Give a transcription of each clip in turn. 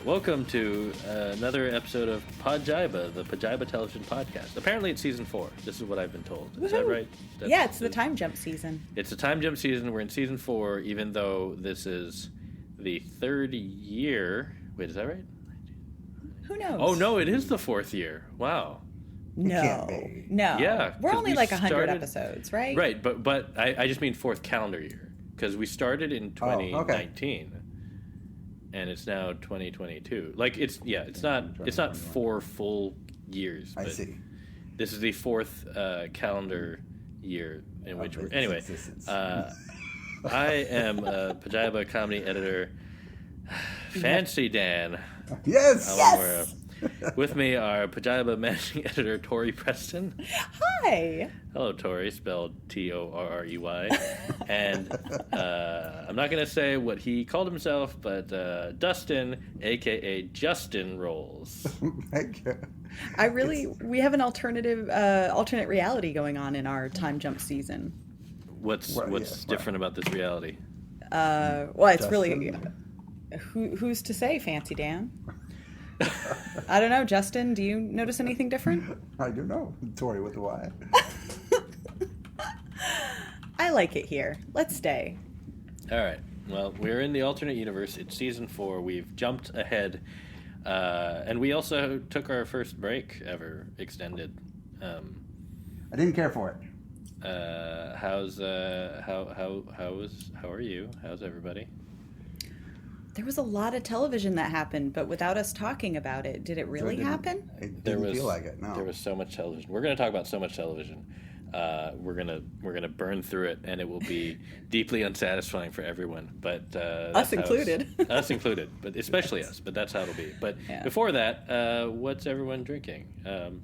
Welcome to another episode of Pajiba, the Pajiba Television Podcast. Apparently it's season 4. This is what I've been told. Is that right? Yeah, it's the time jump season. It's a time jump season. We're in season 4, even though this is the third year. Wait, is that right? Who knows? Oh, no, it is the 4th year. Wow. No. Yeah. We're only like 100 started, episodes, right? Right, but I just mean 4th calendar year. Because we started in 2019. And it's now 2022. Like it's not 4 full years. I see. This is the 4th calendar year in which we're. Anyway, I am a Pajiba comedy editor, Fancy Dan. Yes. With me are Pajiba managing editor Tori Preston. Hi. Hello, Tori, spelled Torrey. And I'm not going to say what he called himself, but Dustin, a.k.a. Justin Rolls. We have an alternate reality going on in our time jump season. What's different about this reality? Well, it's Justin. Really... who's to say, Fancy Dan? I don't know. Justin, do you notice anything different? I do know. Tori with the Y. I like it here. Let's stay. All right. Well, we're in the alternate universe. It's season 4. We've jumped ahead. And we also took our first break ever extended. I didn't care for it. How are you? How's everybody? There was a lot of television that happened, but without us talking about it, did it really happen? It didn't feel like it. No. There was so much television. We're going to talk about so much television. We're gonna burn through it, and it will be deeply unsatisfying for everyone. But us included. Us included, but especially us. But that's how it'll be. But before that, what's everyone drinking?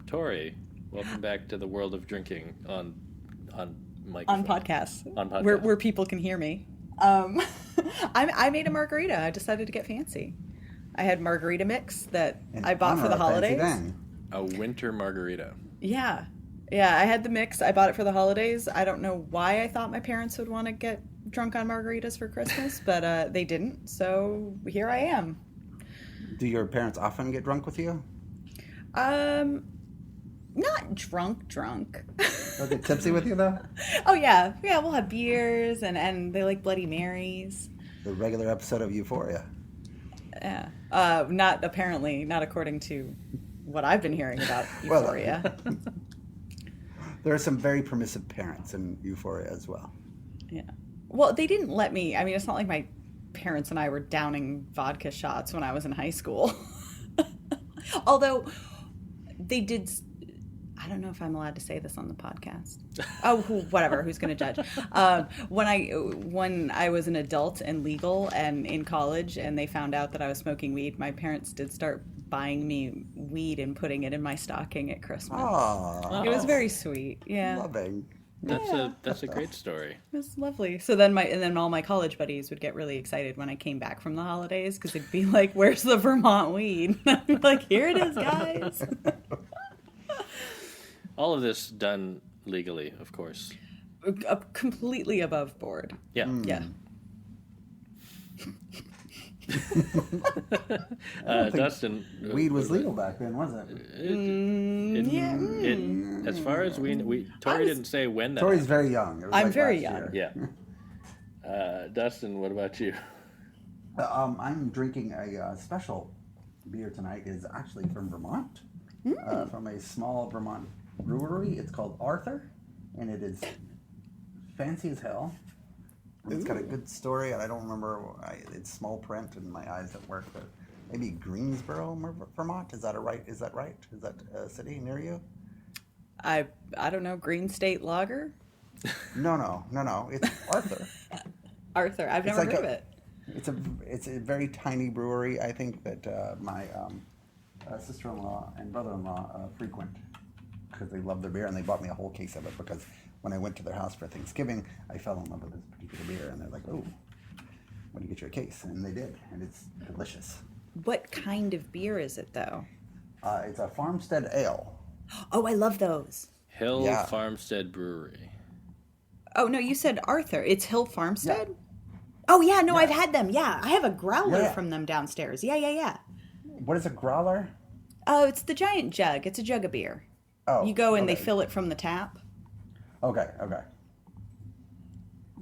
Tori, welcome back to the world of drinking on microphone. On podcasts. On podcasts. Where people can hear me. I made a margarita. I decided to get fancy. I had margarita mix that I bought for the holidays. A winter margarita. Yeah, I had the mix. I bought it for the holidays. I don't know why I thought my parents would want to get drunk on margaritas for Christmas, but they didn't. So here I am. Do your parents often get drunk with you? Not drunk. Are they tipsy with you, though? Oh, yeah. Yeah, we'll have beers, and they like Bloody Marys. The regular episode of Euphoria. Yeah. Not according to what I've been hearing about Euphoria. There are some very permissive parents in Euphoria as well. Yeah. Well, they didn't let me. I mean, it's not like my parents and I were downing vodka shots when I was in high school. Although they did... I don't know if I'm allowed to say this on the podcast. Oh, whatever. Who's going to judge? When I was an adult and legal and in college, and they found out that I was smoking weed, my parents did start buying me weed and putting it in my stocking at Christmas. Aww. It was very sweet. Yeah. Loving. That's a great story. It was lovely. So then all my college buddies would get really excited when I came back from the holidays because they'd be like, "Where's the Vermont weed?" I'd be like, "Here it is, guys." All of this done legally, of course. Completely above board. Yeah. Yeah. Dustin, weed was legal back then, wasn't it? As far as we Tori didn't say when that. Tori's very young. I'm very young. Yeah. Dustin, what about you? I'm drinking a special beer tonight. It's actually from Vermont, from a small Vermont brewery. It's called Arthur, and it is fancy as hell. It's got a good story, and I don't remember. It's small print, and my eyes don't work. But maybe Greensboro, Vermont. Is that right? Is that a city near you? I don't know. Green State Lager. No. It's Arthur. Arthur. I've never heard of it. It's a very tiny brewery. I think that my sister-in-law and brother-in-law frequent because they love their beer, and they bought me a whole case of it because when I went to their house for Thanksgiving, I fell in love with this particular beer, and they're like, "Oh, when do you get your case?" And they did, and it's delicious. What kind of beer is it, though? It's a Farmstead Ale. Oh, I love those. Hill Farmstead Brewery. Oh, no, you said Arthur. It's Hill Farmstead? Oh, yeah, no, I've had them. Yeah, I have a growler Yeah. from them downstairs. Yeah. What is a growler? Oh, it's the giant jug. It's a jug of beer. Oh, You go and okay. they fill it from the tap. Okay.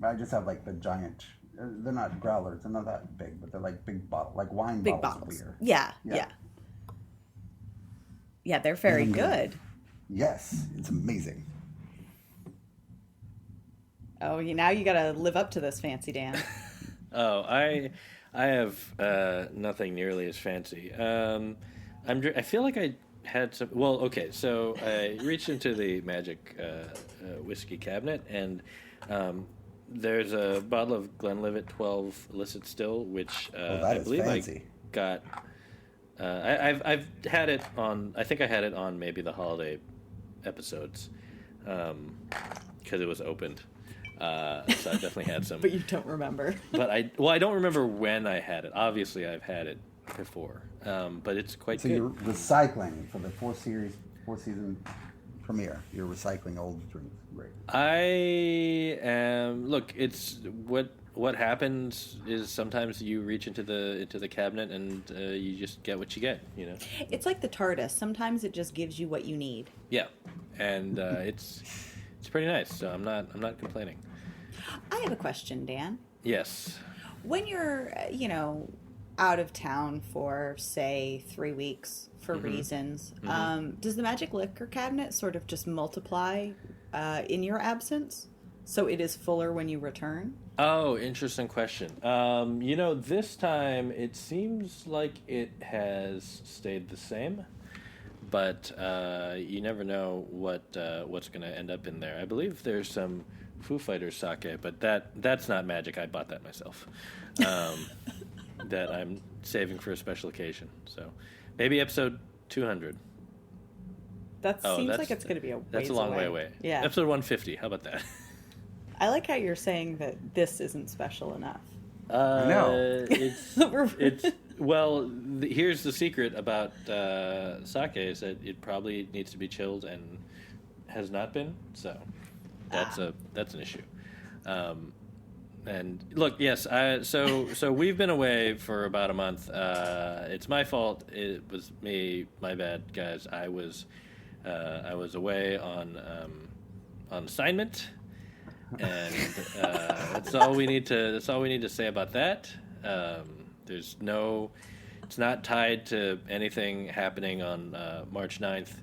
I just have like the giant. They're not growlers. They're not that big, but they're like big bottle, like wine Big bottles of bottles. beer. Yeah. Yeah, they're very And, good. Yes, it's amazing. Oh, now you got to live up to this, Fancy Dan. Oh, I have nothing nearly as fancy. I feel like I had some. Well, okay, so I reached into the magic whiskey cabinet, and there's a bottle of Glenlivet 12 illicit still, which I believe fancy. I got. I've had it on. I think I had it on maybe the holiday episodes, because it was opened. So I definitely had some. But you don't remember. But I don't remember when I had it. Obviously, I've had it before, but it's quite So good. you're recycling for the four season premiere. You're recycling old drinks. Great. I am. Look, it's what happens is sometimes you reach into the cabinet and you just get what you get. You know. It's like the TARDIS. Sometimes it just gives you what you need. Yeah, and it's pretty nice. So I'm not complaining. I have a question, Dan. Yes. When you're, out of town for, say, 3 weeks for reasons, does the magic liquor cabinet sort of just multiply in your absence? So it is fuller when you return? Oh, interesting question. This time it seems like it has stayed the same, but you never know what's going to end up in there. I believe there's some Foo Fighters sake, but that's not magic. I bought that myself. That I'm saving for a special occasion. So maybe episode 200. That seems like it's going to be a ways That's a long way away. Yeah. Episode 150. How about that? I like how you're saying that this isn't special enough. I know. Here's the secret about sake is that it probably needs to be chilled and has not been. So that's an issue. And look, yes. So we've been away for about a month. It's my fault. It was me. My bad, guys. I was away on assignment, and that's all we need to say about that. There's no. It's not tied to anything happening on March 9th,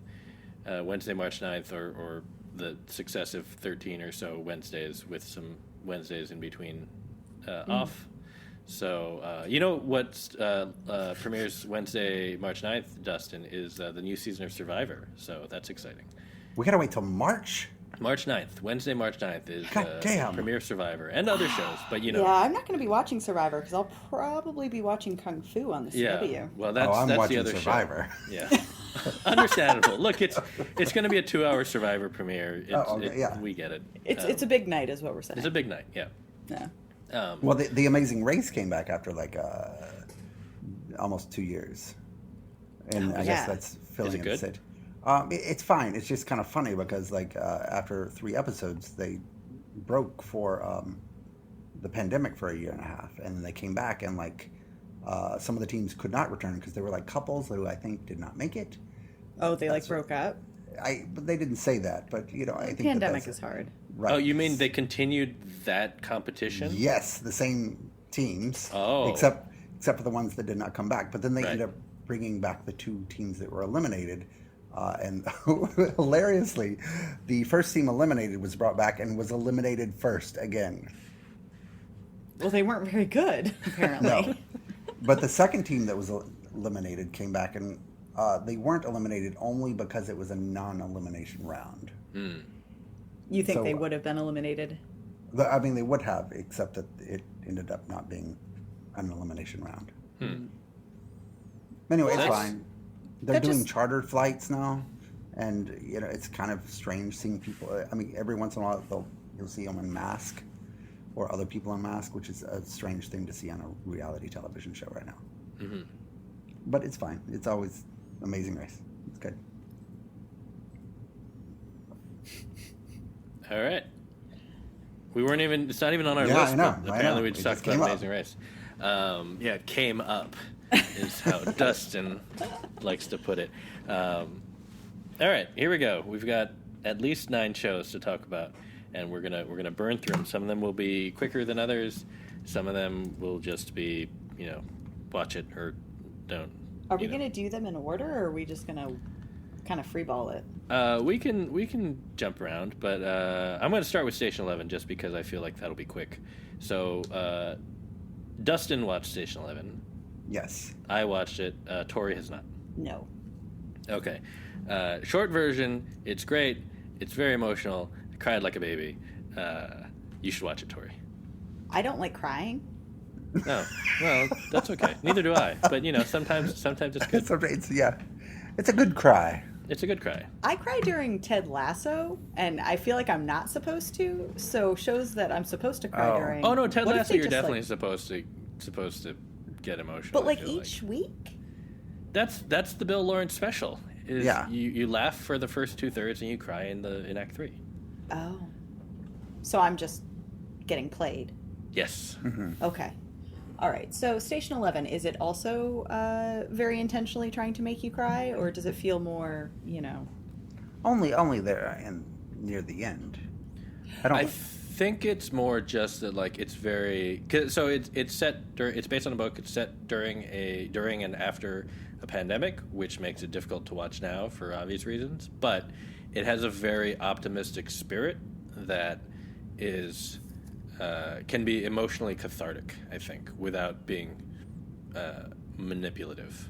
Wednesday, March 9th, or the successive 13 or so Wednesdays with some Wednesdays in between off. So, what premieres Wednesday, March 9th, Dustin, is the new season of Survivor. So that's exciting. We gotta wait till March. March 9th. Wednesday, March 9th is damn. premiere of Survivor and other shows. But, Yeah, I'm not going to be watching Survivor because I'll probably be watching Kung Fu on the CW. Yeah, well, that's I'm the watching other Survivor. show. Yeah. Understandable. Look, it's going to be a 2-hour Survivor premiere. We get it. It's a big night, is what we're saying. It's a big night, yeah. Yeah. Well, the Amazing Race came back after almost 2 years, and I guess that's filling in the sit. It's fine. It's just kind of funny because after 3 episodes, they broke for the pandemic for a year and a half, and then they came back and some of the teams could not return because they were couples who I think did not make it. Oh, they broke up? But they didn't say that. But I think pandemic is hard. Right. Oh, you mean they continued that competition? Yes, the same teams. Oh, except for the ones that did not come back. But then they ended up bringing back the 2 teams that were eliminated. And hilariously, the first team eliminated was brought back and was eliminated first again. Well, they weren't very good, apparently. No. But the second team that was eliminated came back, and they weren't eliminated only because it was a non-elimination round. Mm. You think they would have been eliminated? They would have, except that it ended up not being an elimination round. Anyway, it's fine. They're doing chartered flights now, and it's kind of strange seeing people. Every once in a while you'll see them in mask, or other people in mask, which is a strange thing to see on a reality television show right now. Mm-hmm. But it's fine. It's always Amazing Race. It's good. All right. We weren't even. It's not even on our Yeah, list. I know. But apparently, we It just just talked about came up. Amazing Race. Yeah, it came up is how Dustin likes to put it. All right, here we go. We've got at least 9 shows to talk about, and we're gonna burn through them. Some of them will be quicker than others. Some of them will just be, watch it or don't. Are we going to do them in order, or are we just going to kind of freeball it? We can jump around, but I'm going to start with Station 11 just because I feel like that'll be quick. So, Dustin watched Station 11. Yes. I watched it. Tori has not. No. Okay. Short version. It's great. It's very emotional. I cried like a baby. You should watch it, Tori. I don't like crying. Oh, well, that's okay. Neither do I. But sometimes it's good. It's a good cry. It's a good cry. I cry during Ted Lasso, and I feel like I'm not supposed to. So shows that I'm supposed to cry during. Oh no, Ted What if Lasso, they you're just, definitely supposed to get emotional. But I feel each week. That's the Bill Lawrence special. Yeah. You laugh for the first 2/3 and you cry in Act 3. Oh. So I'm just getting played. Yes. Mm-hmm. Okay. All right. So Station 11, is it also very intentionally trying to make you cry, or does it feel more, Only there and near the end. I think it's more just that it's very so it's set during, it's based on a book. It's set during and after a pandemic, which makes it difficult to watch now for obvious reasons. But it has a very optimistic spirit that is can be emotionally cathartic, I think, without being manipulative.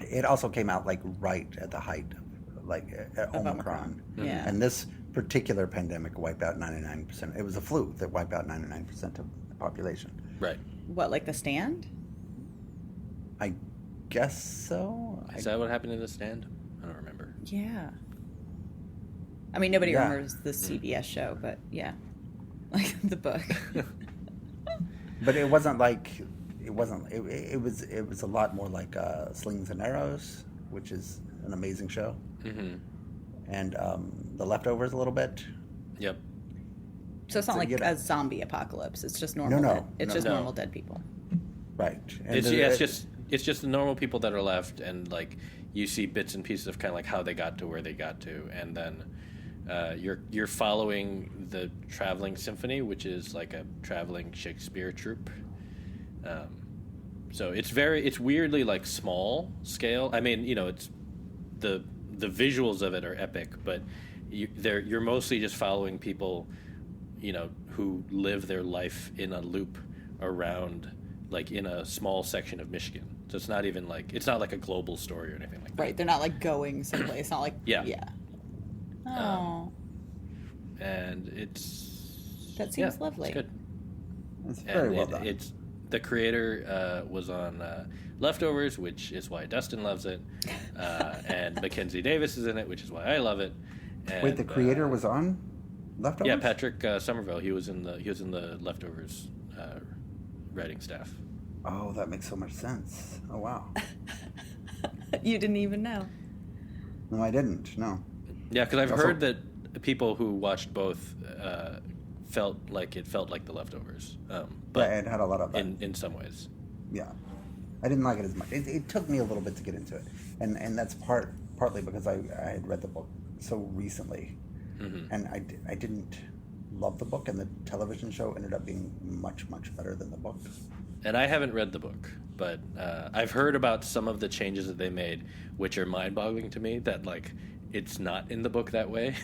It also came out right at the height of Omicron. Yeah. And this particular pandemic wiped out 99%. It was a flu that wiped out 99% of the population. Right. What, like The Stand? I guess so. Is that what happened in The Stand? I don't remember. Yeah. I mean, nobody remembers the CBS show, but yeah. Like the book. But it wasn't it was a lot more like Slings and Arrows, which is an amazing show. Mm-hmm. And The Leftovers a little bit. Yep. So it's not like a zombie apocalypse. It's just normal. Normal dead people. Right. And It's just the normal people that are left, and you see bits and pieces of kind of how they got to where they got to, and then you're following the traveling symphony, which is like a traveling Shakespeare troupe. So it's weirdly small scale. I mean, it's the visuals of it are epic, but you're mostly just following people, who live their life in a loop around in a small section of Michigan. So it's not even it's not like a global story or anything like that. Right, they're not going someplace. It's not like Yeah. Oh. And That seems lovely. It's good. It's very well done. It's the creator was on Leftovers, which is why Dustin loves it, and Mackenzie Davis is in it, which is why I love it. And, Wait, the creator was on Leftovers? Yeah, Patrick Somerville. He was in the Leftovers writing staff. Oh, that makes so much sense. Oh, wow. You didn't even know. No, I didn't. No. Yeah, because I've heard that people who watched both felt like The Leftovers. But it had a lot of that. in some ways. Yeah. I didn't like it as much. It took me a little bit to get into it. And that's partly because I had read the book so recently. Mm-hmm. And I didn't love the book, and the television show ended up being much, much better than the book. And I haven't read the book, but I've heard about some of the changes that they made, which are mind-boggling to me, that it's not in the book that way.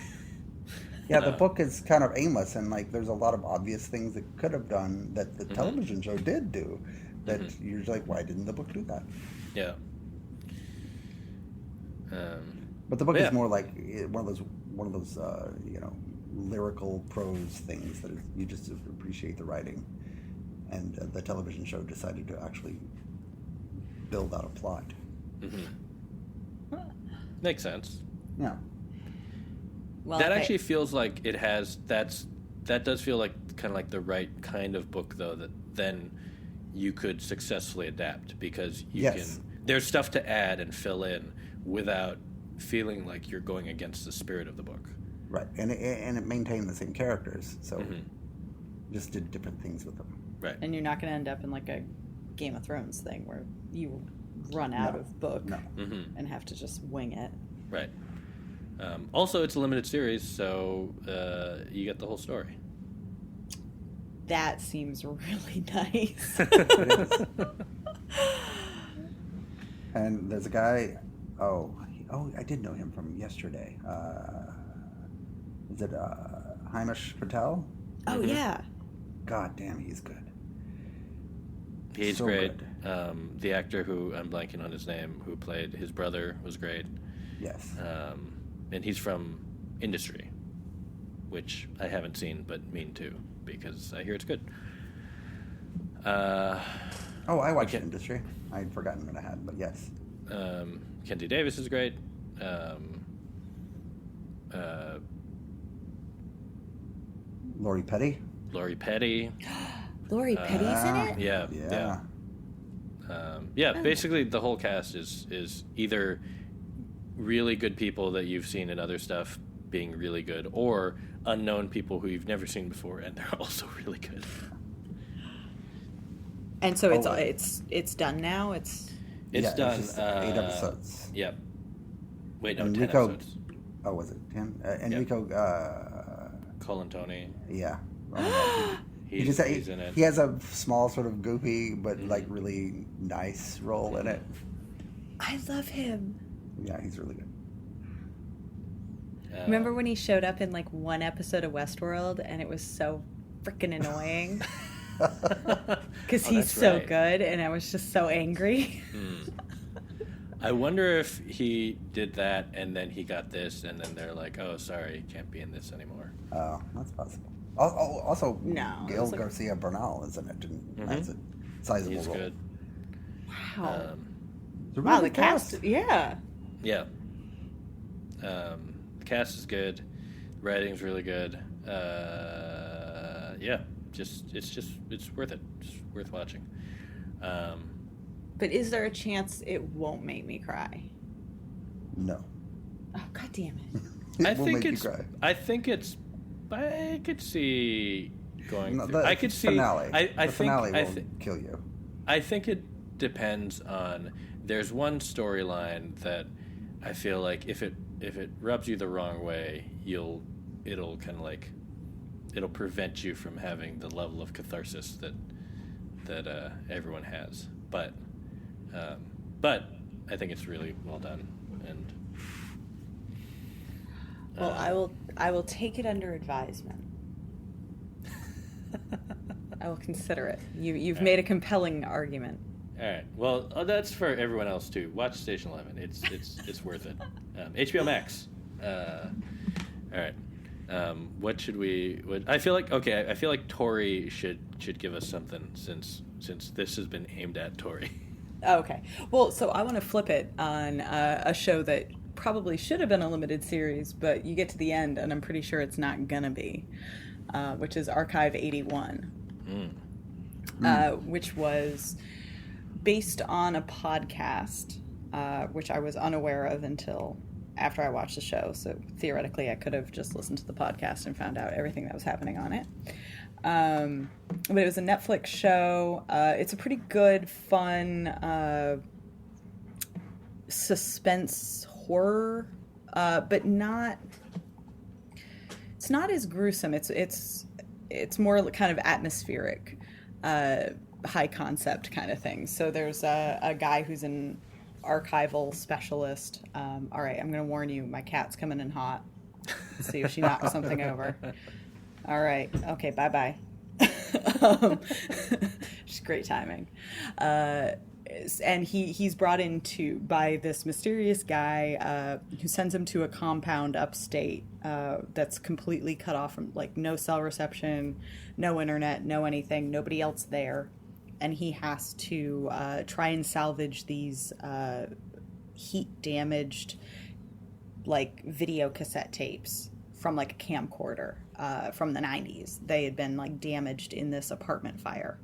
Yeah, the book is kind of aimless, and there's a lot of obvious things it could have done that the television show did do. That you're just why didn't the book do that? Yeah. But the book is more like one of those lyrical prose things that you just appreciate the writing, and the television show decided to actually build out a plot. Mm-hmm. Makes sense. Yeah. Well, that actually feels like it has. That does feel like kind of the right kind of book, though. That then you could successfully adapt, because you can. There's stuff to add and fill in without feeling like you're going against the spirit of the book. Right, and it maintained the same characters, so just did different things with them. Right. And you're not going to end up in like a Game of Thrones thing where you run out of book and have to just wing it. Right. Also, it's a limited series, so you get the whole story. That seems really nice. And there's a guy. Oh, I did know him from yesterday. Is it Hamish Patel? Oh yeah. God damn, he's good. He's so great. Good. The actor who I'm blanking on his name, who played his brother, was great. Yes. And he's from Industry, which I haven't seen but mean to because I hear it's good. I watched Industry. I'd forgotten that I had, but yes. Kenzie Davis is great. Lori Petty. Lori Petty. Lori Petty's in it? Yeah. Basically, the whole cast is either really good people that you've seen in other stuff being really good, or unknown people who you've never seen before, and they're also really good. And so it's done now. It's done. It's just 8 episodes. Yep. Wait, no, Enrico, 10 episodes. Oh, was it 10? Enrico. Colantoni. Yeah. He's in it. He has a small, sort of goofy, but like really nice role in it. I love him. Yeah, he's really good. Remember when he showed up in like one episode of Westworld and it was so freaking annoying? Because he's so good and I was just so angry. I wonder if he did that and then he got this and then they're like, oh, sorry, can't be in this anymore. Oh, that's possible. Also, no, Gail Garcia Bernal is in it. And that's a sizable He's role. Good. Wow. Wow, the cast. Yeah. Yeah. The cast is good. The writing's really good. Yeah. It's worth it. It's worth watching. But is there a chance it won't make me cry? No. Oh, God damn it. I could see going through. I could see finale. The finale will kill you. I think it depends on. There's one storyline that I feel like if it rubs you the wrong way, it'll kind of like it'll prevent you from having the level of catharsis that everyone has. But I think it's really well done. And well, I will take it under advisement. I will consider it. You've made a compelling argument. All right. Well, that's for everyone else too. Watch Station 11. It's worth it. HBO Max. All right. What should we? I feel like Tori should give us something since this has been aimed at Tori. Okay. Well, so I want to flip it on a show that probably should have been a limited series, but you get to the end and I'm pretty sure it's not gonna be, which is Archive 81, which was based on a podcast, which I was unaware of until after I watched the show. So theoretically, I could have just listened to the podcast and found out everything that was happening on it. But it was a Netflix show. It's a pretty good, fun suspense horror, but not. It's not as gruesome. It's more kind of atmospheric, high concept kind of thing. So there's a guy who's an archival specialist. All right, I'm going to warn you. My cat's coming in hot. Let's see if she knocks something over. All right. Okay. Bye-bye. Just great timing. And he's brought in by this mysterious guy who sends him to a compound upstate that's completely cut off from, like, no cell reception, no internet, no anything, nobody else there. And he has to try and salvage these heat-damaged, like, video cassette tapes from, like, a camcorder from the 90s. They had been, like, damaged in this apartment fire.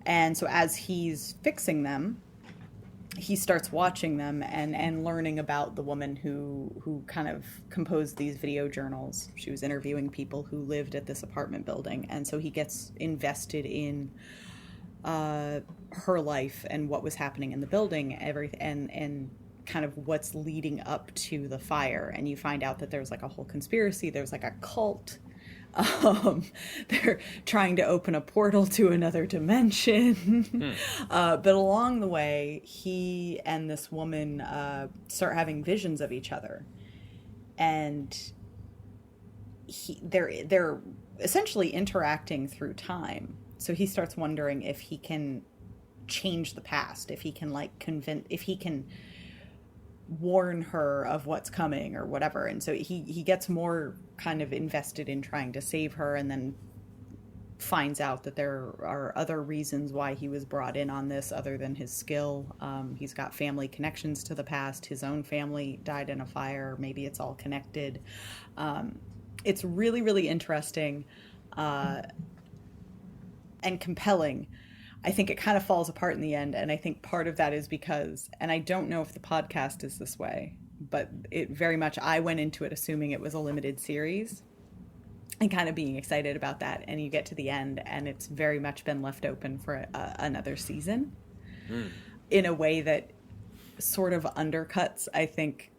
And so as he's fixing them, he starts watching them and learning about the woman who kind of composed these video journals. She was interviewing people who lived at this apartment building, and so he gets invested in her life and what was happening in the building, and kind of what's leading up to the fire. And you find out that there's like a whole conspiracy. There's like a cult. They're trying to open a portal to another dimension. But along the way, he and this woman start having visions of each other, and they're essentially interacting through time. So he starts wondering if he can change the past, if he can if he can warn her of what's coming or whatever. And so he gets more kind of invested in trying to save her, and then finds out that there are other reasons why he was brought in on this other than his skill. He's got family connections to the past. His own family died in a fire. Maybe it's all connected. It's really, really interesting and compelling. I think it kind of falls apart in the end, and I think part of that is because, and I don't know if the podcast is this way, but it very much, I went into it assuming it was a limited series and kind of being excited about that, and you get to the end and it's very much been left open for another season in a way that sort of undercuts, I think,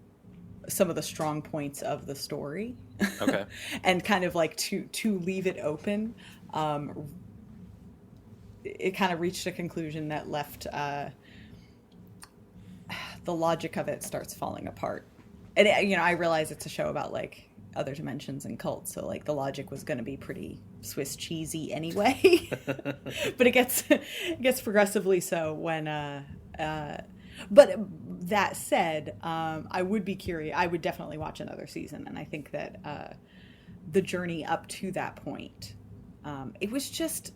some of the strong points of the story. Okay. And kind of like to leave it open, it kind of reached a conclusion that left the logic of it starts falling apart. And I realize it's a show about like other dimensions and cults, so like the logic was going to be pretty Swiss cheesy anyway. But it gets progressively so when but that said, I would be curious. I would definitely watch another season, and I think that the journey up to that point, it was just,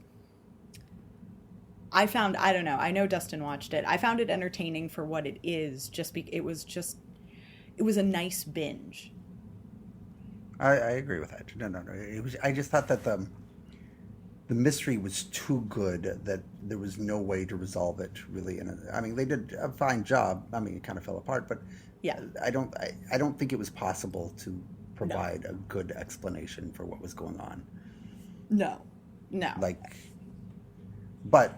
I don't know, I know Dustin watched it. I found it entertaining for what it is. It was a nice binge. I agree with that. No. I just thought that the mystery was too good that there was no way to resolve it really. I mean, they did a fine job. I mean, it kind of fell apart, but yeah, I don't think it was possible to provide a good explanation for what was going on. No. But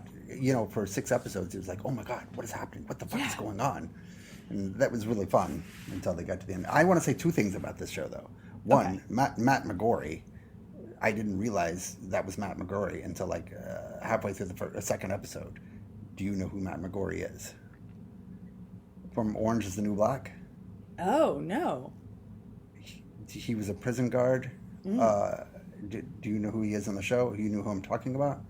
for 6 episodes, it was like, oh my God, what is happening? What the fuck is going on? And that was really fun until they got to the end. I want to say 2 things about this show, though. One, okay. Matt McGorry. I didn't realize that was Matt McGorry until like halfway through the second episode. Do you know who Matt McGorry is? From Orange is the New Black? Oh, no. He was a prison guard. Do you know who he is on the show? You know who I'm talking about?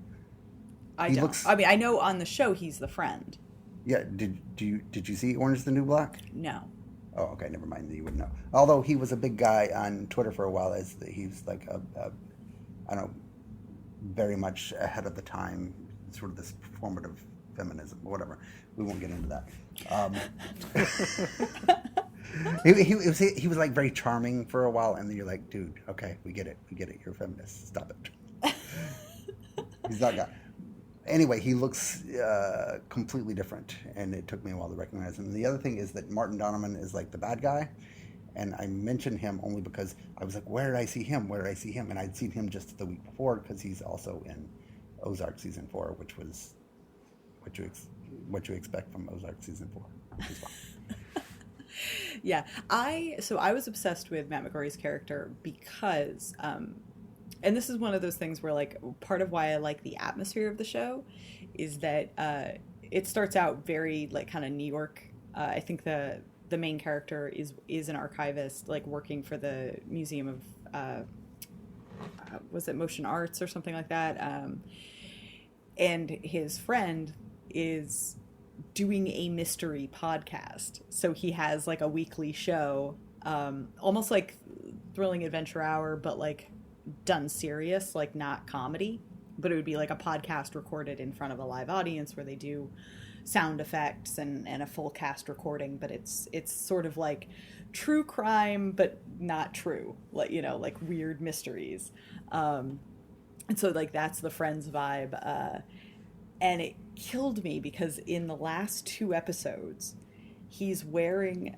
I don't. I mean, I know on the show he's the friend. Yeah. Did you see Orange is the New Black? No. Oh, okay. Never mind. You wouldn't know. Although he was a big guy on Twitter for a while, he's like I don't know, very much ahead of the time, sort of this performative feminism, or whatever. We won't get into that. He was like very charming for a while, and then you're like, dude, okay, we get it. You're a feminist. Stop it. He's that guy. Anyway, he looks completely different, and it took me a while to recognize him. And the other thing is that Martin Donovan is like the bad guy, and I mentioned him only because I was like, where did I see him? And I'd seen him just the week before because he's also in Ozark Season 4, which was what you expect from Ozark Season 4, which is fine. Yeah, I was obsessed with Matt McGorry's character because... and this is one of those things where, like, part of why I like the atmosphere of the show is that it starts out very, like, kind of New York. I think the main character is an archivist, like, working for the Museum of, was it Motion Arts or something like that? And his friend is doing a mystery podcast. So he has, like, a weekly show, almost like Thrilling Adventure Hour, but, like, done serious, like not comedy, but it would be like a podcast recorded in front of a live audience where they do sound effects and a full cast recording, but it's sort of like true crime but not true, like, like weird mysteries, and so like that's the Friends vibe, And it killed me because in the last 2 episodes, he's wearing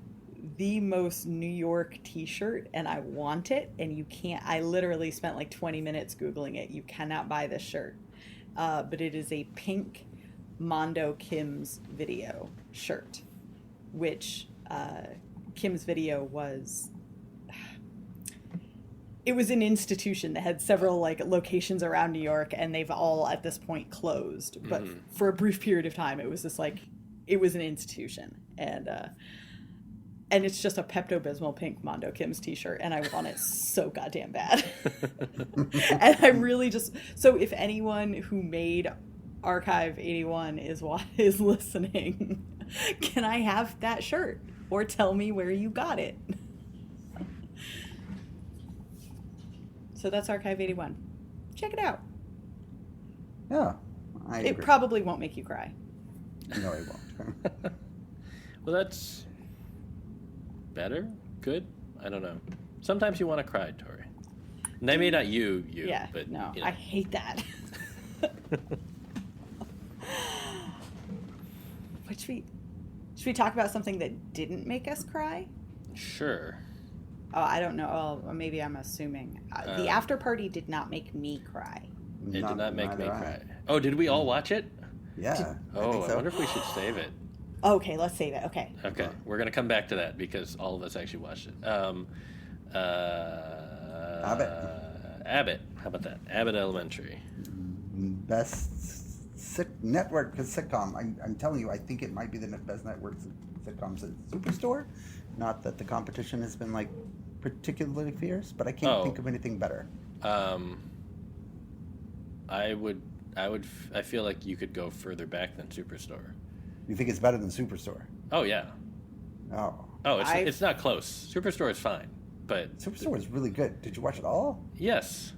the most New York t-shirt, and I want it, and you can't. I literally spent like 20 minutes Googling it. You cannot buy this shirt. But it is a pink Mondo Kim's Video shirt, which Kim's Video was... It was an institution that had several like locations around New York, and they've all at this point closed. But for a brief period of time, it was just like, it was an institution. And it's just a Pepto-Bismol pink Mondo Kim's t-shirt, and I want it so goddamn bad. And I really just... So if anyone who made Archive 81 is listening, can I have that shirt? Or tell me where you got it. So that's Archive 81. Check it out. Yeah, It probably won't make you cry. No, it won't. Well, that's... better? Good? I don't know. Sometimes you want to cry, Tori. Maybe not you, yeah, but... No, you know. I hate that. Should we talk about something that didn't make us cry? Sure. Oh, I don't know. Oh, maybe I'm assuming. The Afterparty did not make me cry. It did not make me cry. Oh, did we all watch it? Yeah. I wonder if we should save it. Okay, let's save it. Okay. Okay, we're going to come back to that because all of us actually watched it. Abbott. How about that? Abbott Elementary. Best network sitcom. I'm telling you, I think it might be the best network sitcom since Superstore. Not that the competition has been like particularly fierce, but I can't think of anything better. I feel like you could go further back than Superstore. You think it's better than Superstore? Oh yeah. Oh, it's not close. Superstore is fine, but Superstore is really good. Did you watch it all? Yes.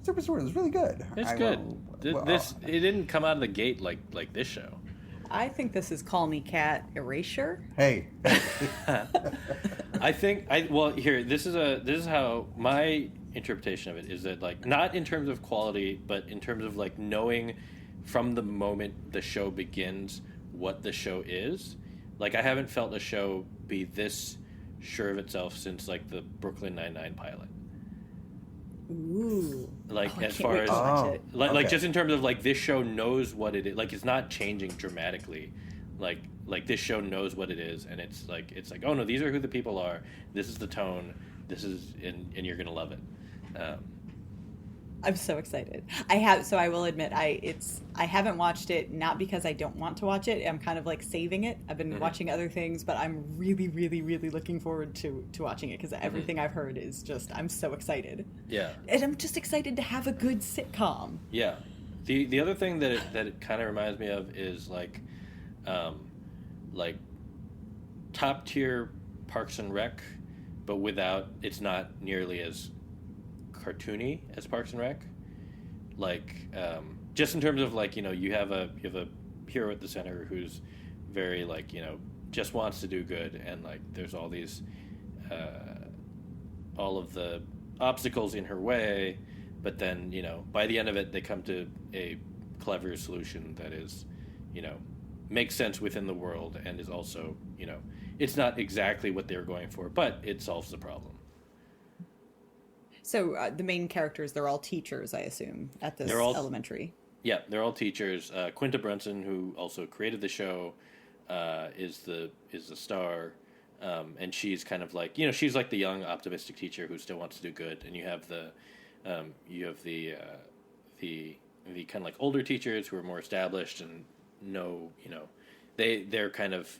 Superstore is really good. It's good. It didn't come out of the gate like this show. I think this is Call Me Cat Erasure. Hey. I think this is how my interpretation of it is that, like, not in terms of quality, but in terms of like knowing from the moment the show begins what the show is. Like, I haven't felt a show be this sure of itself since like the Brooklyn Nine-Nine pilot. Ooh. Like, as far as like just in terms of like this show knows what it is. Like, it's not changing dramatically. Like this show knows what it is, and it's like oh no, these are who the people are. This is the tone. This is and you're gonna love it. I'm so excited. I will admit, I haven't watched it, not because I don't want to watch it. I'm kind of like saving it. I've been watching other things, but I'm really, really, really looking forward to watching it because everything I've heard is just, I'm so excited. Yeah. And I'm just excited to have a good sitcom. Yeah. The other thing that it kind of reminds me of is like top tier Parks and Rec, but without, it's not nearly as cartoony as Parks and Rec. Like, just in terms of like, you have a hero at the center who's very like, just wants to do good, and like there's all these all of the obstacles in her way, but then by the end of it they come to a clever solution that is makes sense within the world, and is also it's not exactly what they were going for, but it solves the problem. So the main characters, they're all teachers, I assume, at this elementary. Yeah, they're all teachers. Quinta Brunson, who also created the show, is the star, and she's kind of like she's like the young optimistic teacher who still wants to do good. And you have the kind of like older teachers who are more established and know they're kind of.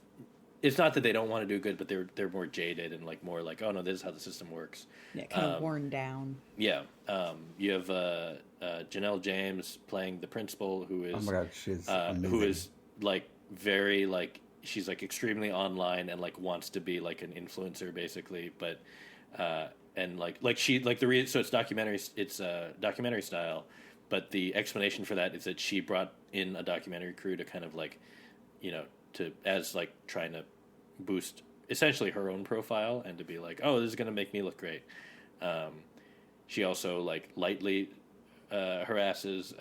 It's not that they don't want to do good, but they're more jaded and like more like, oh no, this is how the system works. Yeah, kind of worn down. Yeah, you have Janelle James playing the principal, who is she's who is like very like she's like extremely online and like wants to be like an influencer basically, but and like she like so it's documentary style, but the explanation for that is that she brought in a documentary crew to kind of like as like trying to boost essentially her own profile and to be like, oh, this is going to make me look great. She also like lightly harasses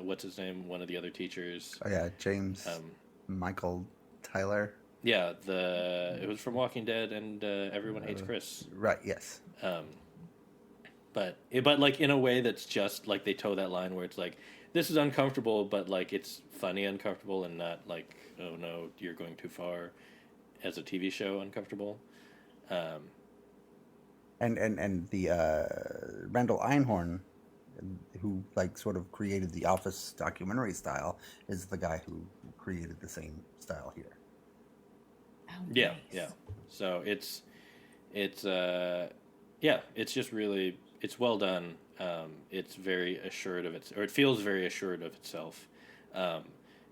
what's his name? One of the other teachers. Oh yeah, James Michael Tyler. Yeah, it was from Walking Dead and Everyone Hates Chris. Right. Yes. But like in a way that's just like they toe that line where it's like this is uncomfortable, but like it's funny uncomfortable and not like oh no you're going too far, as a TV show uncomfortable. And the Randall Einhorn, who like sort of created the Office documentary style, is the guy who created the same style here. Oh, yeah, nice. yeah. So it's just really it's well done. It's very assured of it, or it feels very assured of itself.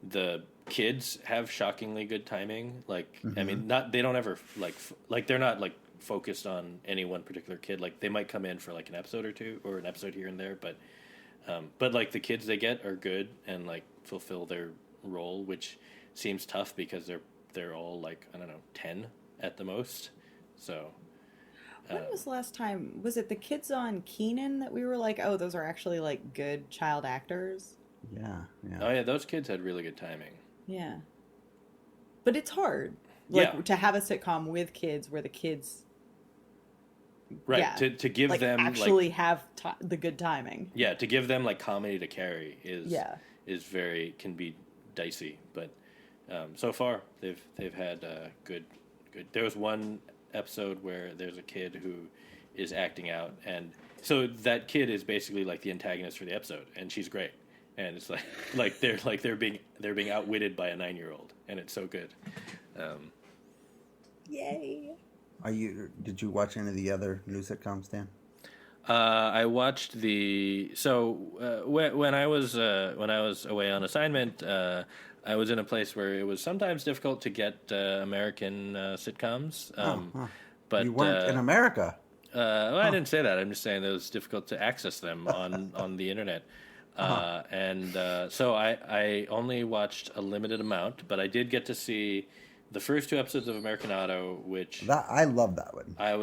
The kids have shockingly good timing. Like I mean, they don't ever like they're not like focused on any one particular kid. Like they might come in for like an episode or two or an episode here and there, but like the kids they get are good and like fulfill their role, which seems tough because they're all like I don't know 10 at the most. So when was the last time? Was it the kids on Kenan that we were like, oh, those are actually like good child actors? Yeah. Oh yeah, those kids had really good timing. Yeah, but it's hard, to have a sitcom with kids where the kids, right? Yeah, to give like, them actually have the good timing. Yeah, to give them like comedy to carry is very can be dicey, but so far they've had good. There was one episode where there's a kid who is acting out, and so that kid is basically like the antagonist for the episode, and she's great. And it's they're being outwitted by a 9-year-old, and it's so good. Yay! Did you watch any of the other new sitcoms, Dan? I watched when I was away on assignment. I was in a place where it was sometimes difficult to get American sitcoms. But you weren't in America. Well, I didn't say that. I'm just saying that it was difficult to access them on the internet. So I only watched a limited amount, but I did get to see the first 2 episodes of Americanado, which I love that one. I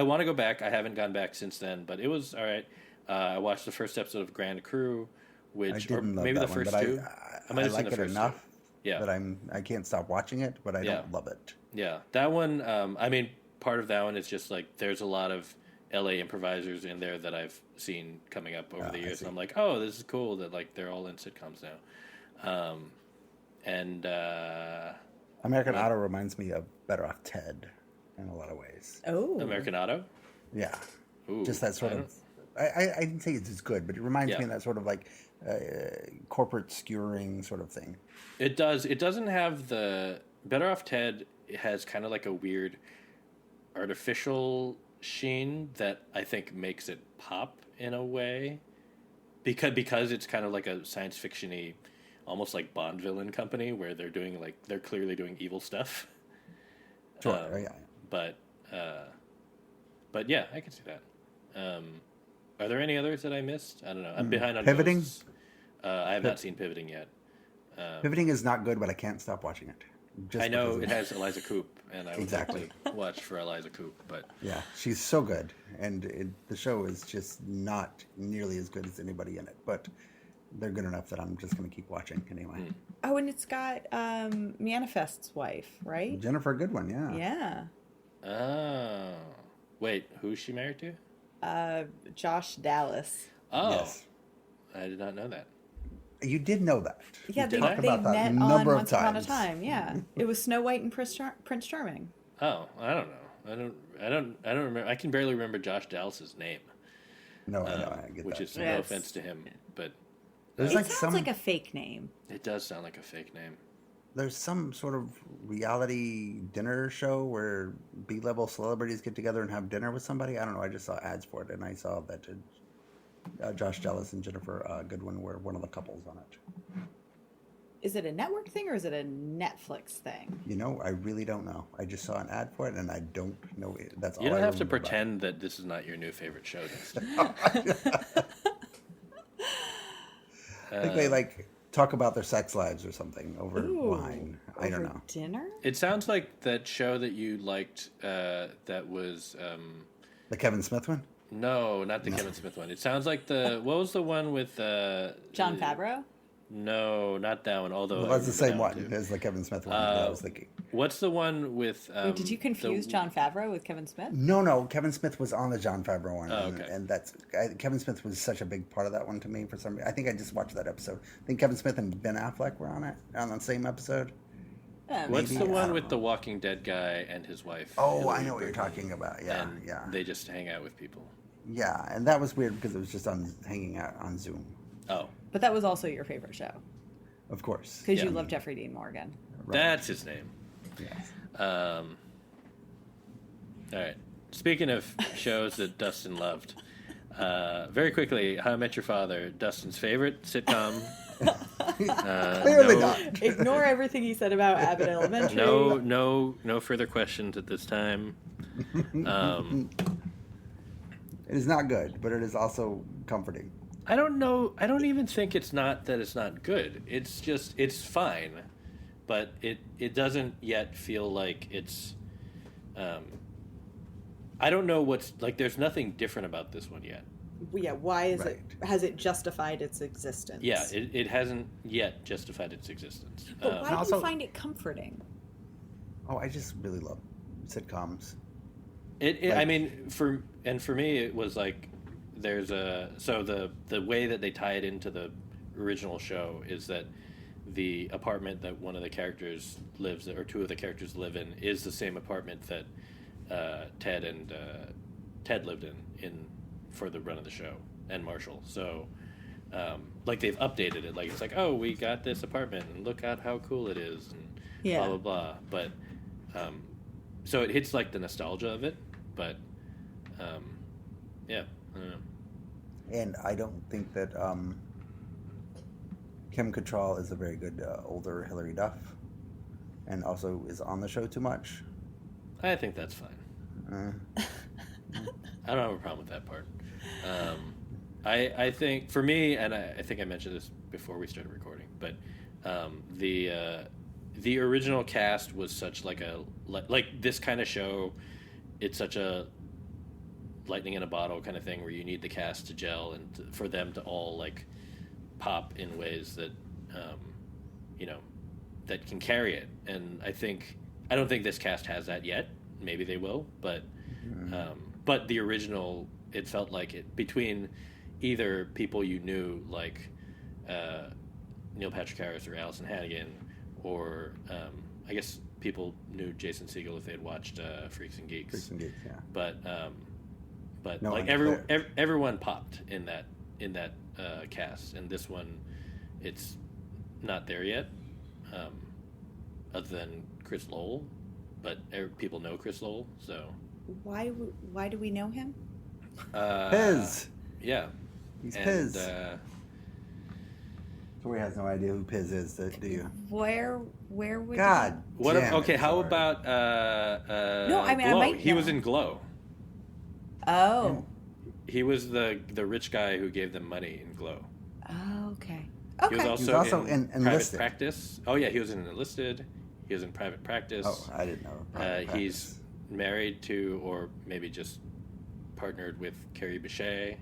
want to go back. I haven't gone back since then, but it was all right. I watched the first episode of Grand Crew, which or maybe the first 2. I like it enough. Yeah, but I can't stop watching it, but I don't love it. Yeah, that one. I mean, part of that one is just like there's a lot of LA improvisers in there that I've seen coming up over the years. And I'm like, oh, this is cool that like they're all in sitcoms now. American Auto reminds me of Better Off Ted in a lot of ways. Oh, American Auto? Yeah. Ooh, just that sort of. I didn't say it's as good, but it reminds me of that sort of like corporate skewering sort of thing. It does. It doesn't have the Better Off Ted. It has kind of like a weird artificial sheen that I think makes it pop in a way, because it's kind of like a science fiction-y, almost like Bond villain company where they're clearly doing evil stuff. Sure, yeah. But yeah, I can see that. Are there any others that I missed? I don't know. I'm behind on Pivoting. Ghosts. I have not seen Pivoting yet. Pivoting is not good, but I can't stop watching it. I know it has Eliza Coupe, and I would exactly like to watch for Eliza Coupe, but yeah, she's so good, and the show is just not nearly as good as anybody in it, but they're good enough that I'm just going to keep watching anyway. Oh, and it's got Manifest's wife, right? Jennifer Goodwin, yeah. Yeah. Oh, wait, who's she married to? Josh Dallas. Oh, yes. I did not know that. You did know that. Yeah, they about that met a number on of Once Upon a times. Time. Yeah, it was Snow White and Prince Charming. Oh, I don't know. I don't remember. I can barely remember Josh Dallas's name. No, I know. I get which that. is no offense to him, but There's It sounds like a fake name. it does sound like a fake name. There's some sort of reality dinner show where B-level celebrities get together and have dinner with somebody. I don't know. I just saw ads for it, and I saw that Josh Dallas and Jennifer Goodwin were one of the couples on it. Is it a network thing or is it a Netflix thing? You know, I really don't know. I just saw an ad for it, and I don't know. That's all. You don't I have to remember about pretend that this is not your new favorite show. I think they like talk about their sex lives or something over wine. I don't know. Dinner? It sounds like that show that you liked. That was The Kevin Smith one. No, not the Kevin Smith one. It sounds like what was the one with Jon Favreau? No, not that one. Although that's the same one as the Kevin Smith one that I was thinking. What's the one with? Wait, did you confuse Jon Favreau with Kevin Smith? No. Kevin Smith was on the Jon Favreau one, okay. and Kevin Smith was such a big part of that one to me for some reason. I think I just watched that episode. I think Kevin Smith and Ben Affleck were on the same episode. What's the one with the Walking Dead guy and his wife? Oh, I know what you're talking about. Yeah, yeah. They just hang out with people. Yeah, and that was weird because it was just hanging out on Zoom. Oh. But that was also your favorite show. Of course. Because you love Jeffrey Dean Morgan. Right. That's his name. Yes. All right. Speaking of shows that Dustin loved, very quickly, How I Met Your Father, Dustin's favorite sitcom. Clearly not. Ignore everything he said about Abbott Elementary. No further questions at this time. It is not good, but it is also comforting. I don't know. I don't even think it's not that it's not good. It's just, it's fine, but it doesn't yet feel like it's. I don't know what's like. There's nothing different about this one yet. Yeah. Why is it? Has it justified its existence? Yeah. It hasn't yet justified its existence. But why do you find it comforting? Oh, I just really love sitcoms. I mean, for me, it was like there's the way that they tie it into the original show is that the apartment that one of the characters lives, or two of the characters live in, is the same apartment that Ted lived in for the run of the show, and Marshall. So, like they've updated it. Like it's like, oh, we got this apartment, and look at how cool it is, and blah blah blah. But so it hits like the nostalgia of it, but yeah, I don't know. And I don't think that Kim Cattrall is a very good older Hilary Duff, and also is on the show too much. I think that's fine. I don't have a problem with that part. I think for me, and I think I mentioned this before we started recording, but the original cast was such like this kind of show. It's such a lightning in a bottle kind of thing where you need the cast to gel and for them to all like pop in ways that that can carry it. And I don't think this cast has that yet. Maybe they will, but the original, it felt like it between either people you knew like Neil Patrick Harris or Allison Hannigan, or I guess people knew Jason Segel if they had watched Freaks and Geeks. Freaks and Geeks, yeah. But no, like everyone popped in that cast, and this one, it's not there yet, other than Chris Lowell, but people know Chris Lowell, so. Why do we know him? Piz. Yeah. He's Piz. Tori has no idea who Piz is, do you? Where would God he... What? Okay, how about no, I mean, Glow? I might He know. was in Glow. Oh. He was the rich guy who gave them money in Glow. Oh, okay. He was He was also in Private Enlisted. Practice. Oh yeah, he was in Enlisted. He was in Private Practice. Oh, I didn't know. He's married to, or maybe just partnered with, Carrie Bechet.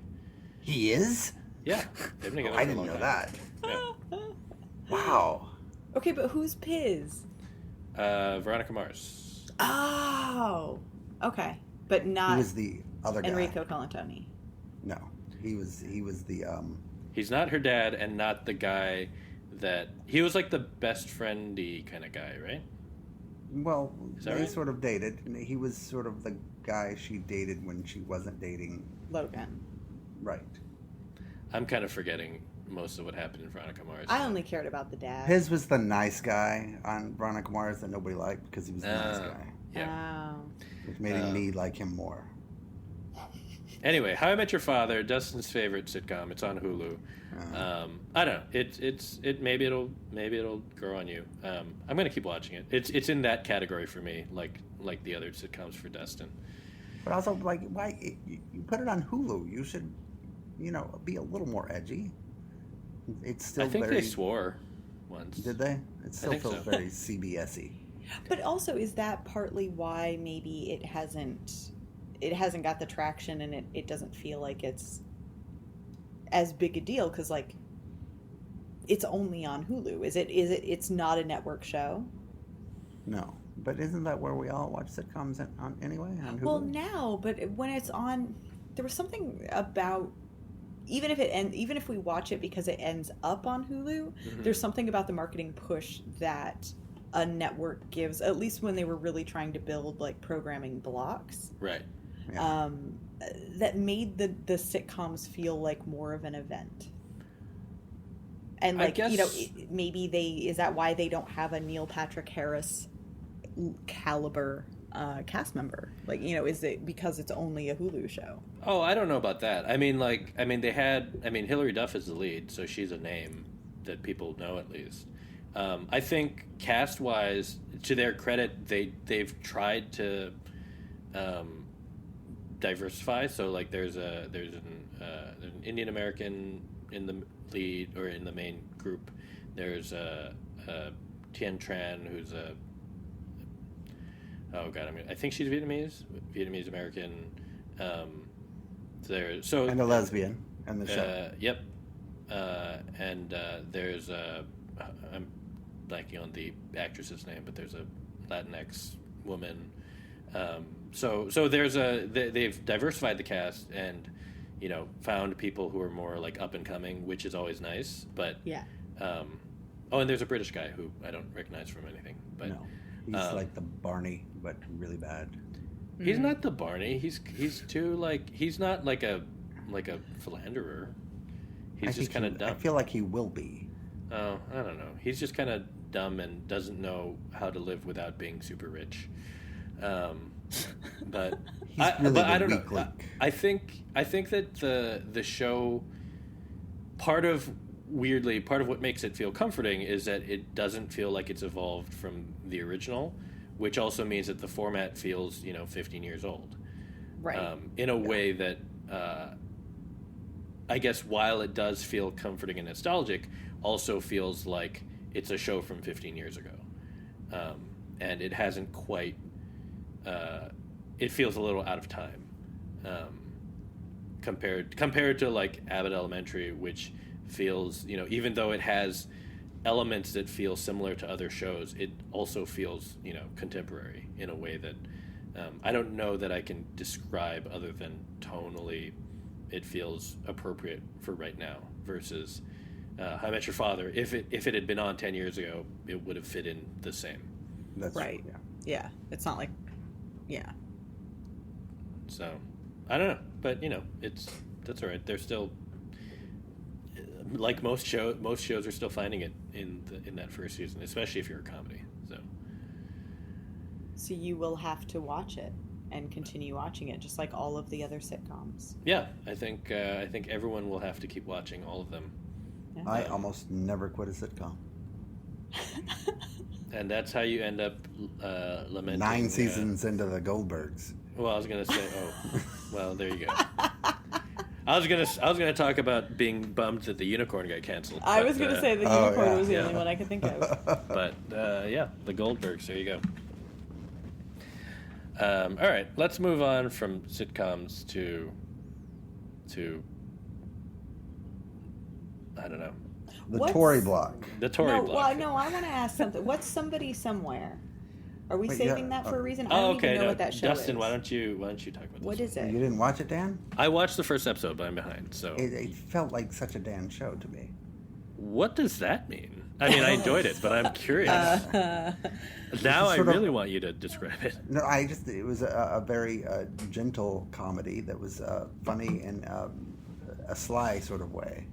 He is? Yeah, they've been together I for a didn't long know time. that. Yeah. Wow. Okay, but who's Piz? Veronica Mars. Oh. Okay. But not He was the other guy. Enrico Colantoni. No. He was the He's not her dad, and not the guy that he was like the best friendy kind of guy, right? well, they right? sort of dated. He was sort of the guy she dated when she wasn't dating. Logan. Right. I'm kind of forgetting most of what happened in Veronica Mars. I only cared about the dad. His was the nice guy on Veronica Mars that nobody liked because he was the nice guy. Yeah. Oh. Which made me like him more. Anyway, How I Met Your Father, Dustin's favorite sitcom. It's on Hulu. I don't know. It maybe it'll grow on you. I'm gonna keep watching it. It's in that category for me, like the other sitcoms for Dustin. But also, like, why you put it on Hulu? You should, be a little more edgy. It's still. I think they swore once. Did they? It still feels so. very CBS-y. But also, is that partly why maybe it hasn't it hasn't got the traction, and it doesn't feel like it's as big a deal because like it's only on Hulu. It's not a network show? No, but isn't that where we all watch sitcoms on anyway, on Hulu? Well, now, but when it's on, there was something about even if we watch it because it ends up on Hulu, there's something about the marketing push that a network gives, at least when they were really trying to build like programming blocks. Right. Yeah. That made the sitcoms feel like more of an event. And like, I guess, maybe is that why they don't have a Neil Patrick Harris caliber cast member? Like, is it because it's only a Hulu show? Oh, I don't know about that. Hilary Duff is the lead, so she's a name that people know at least. I think cast-wise, to their credit, they've tried to diversify. So like there's an Indian American in the lead or in the main group. There's Tien Tran, who's I think she's Vietnamese American. And a lesbian in the show. Yep. And there's I'm blanking on the actress's name, but there's a Latinx woman. So they've diversified the cast and found people who are more like up and coming, which is always nice. But yeah. And there's a British guy who I don't recognize from anything. But no, he's like the Barney, but really bad. He's not the Barney. He's too like he's not like a philanderer. He's just kind of dumb. I feel like he will be. Oh, I don't know. He's just kind of dumb and doesn't know how to live without being super rich. But I don't know. I think that the show part of what makes it feel comforting is that it doesn't feel like it's evolved from the original, which also means that the format feels 15 years old, right? In a way that I guess while it does feel comforting and nostalgic, also feels like it's a show from 15 years ago, and it hasn't quite. It feels a little out of time compared to like Abbott Elementary, which feels even though it has elements that feel similar to other shows, it also feels contemporary in a way that I don't know that I can describe other than tonally it feels appropriate for right now versus How I Met Your Father. If it had been on 10 years ago, it would have fit in the same. That's right. True, yeah. It's not like, yeah. So, I don't know, but that's all right. They're still like most shows are still finding it in that first season, especially if you're a comedy. So you will have to watch it and continue watching it, just like all of the other sitcoms. Yeah, I think everyone will have to keep watching all of them. Yeah. I almost never quit a sitcom. And that's how you end up lamenting. 9 seasons into the Goldbergs. Well, I was gonna say, well, there you go. I was gonna talk about being bummed that the Unicorn got canceled. I was gonna say the Unicorn was the only one I could think of. But the Goldbergs. There you go. All right, let's move on from sitcoms to I don't know. The Tory block. The Tory block. Well, no, I want to ask something. What's Somebody Somewhere? Are we saving that for a reason? I don't okay. even know what that show Justin, is. why don't you talk about this? What is it? You didn't watch it, Dan? I watched the first episode, but I'm behind. So it felt like such a Dan show to me. What does that mean? I mean, I enjoyed it, but I'm curious. Now I really want you to describe it. No, it was a very gentle comedy that was funny in a sly sort of way,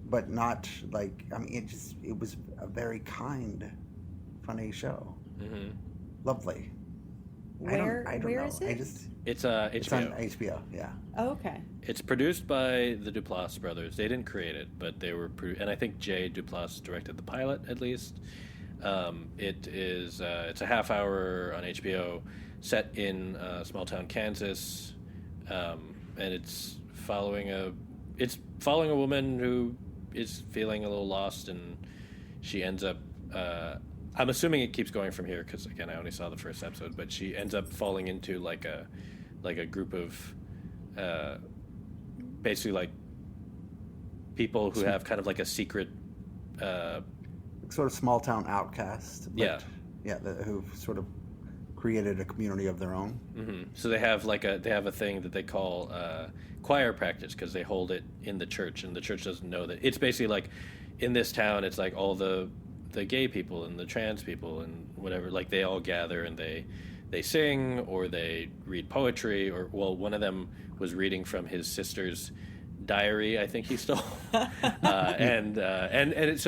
but not like, I mean, it was a very kind, funny show. Lovely. Where I don't know. is it? It's HBO. It's on HBO. Yeah. Oh, okay. It's produced by the Duplass brothers. They didn't create it, but they were, and I think Jay Duplass directed the pilot at least. It's a half hour on HBO, set in small town Kansas, and it's following a woman who is feeling a little lost, and she ends up. I'm assuming it keeps going from here because again I only saw the first episode, but she ends up falling into like like a group of basically like people who have kind of like a secret sort of small town outcast. Yeah. Who've sort of created a community of their own. Mm-hmm. So they have a thing that they call choir practice, because they hold it in the church, and the church doesn't know that. It's basically like in this town, it's like all the gay people and the trans people and whatever, like they all gather and they sing or they read poetry, or one of them was reading from his sister's diary, I think he stole, so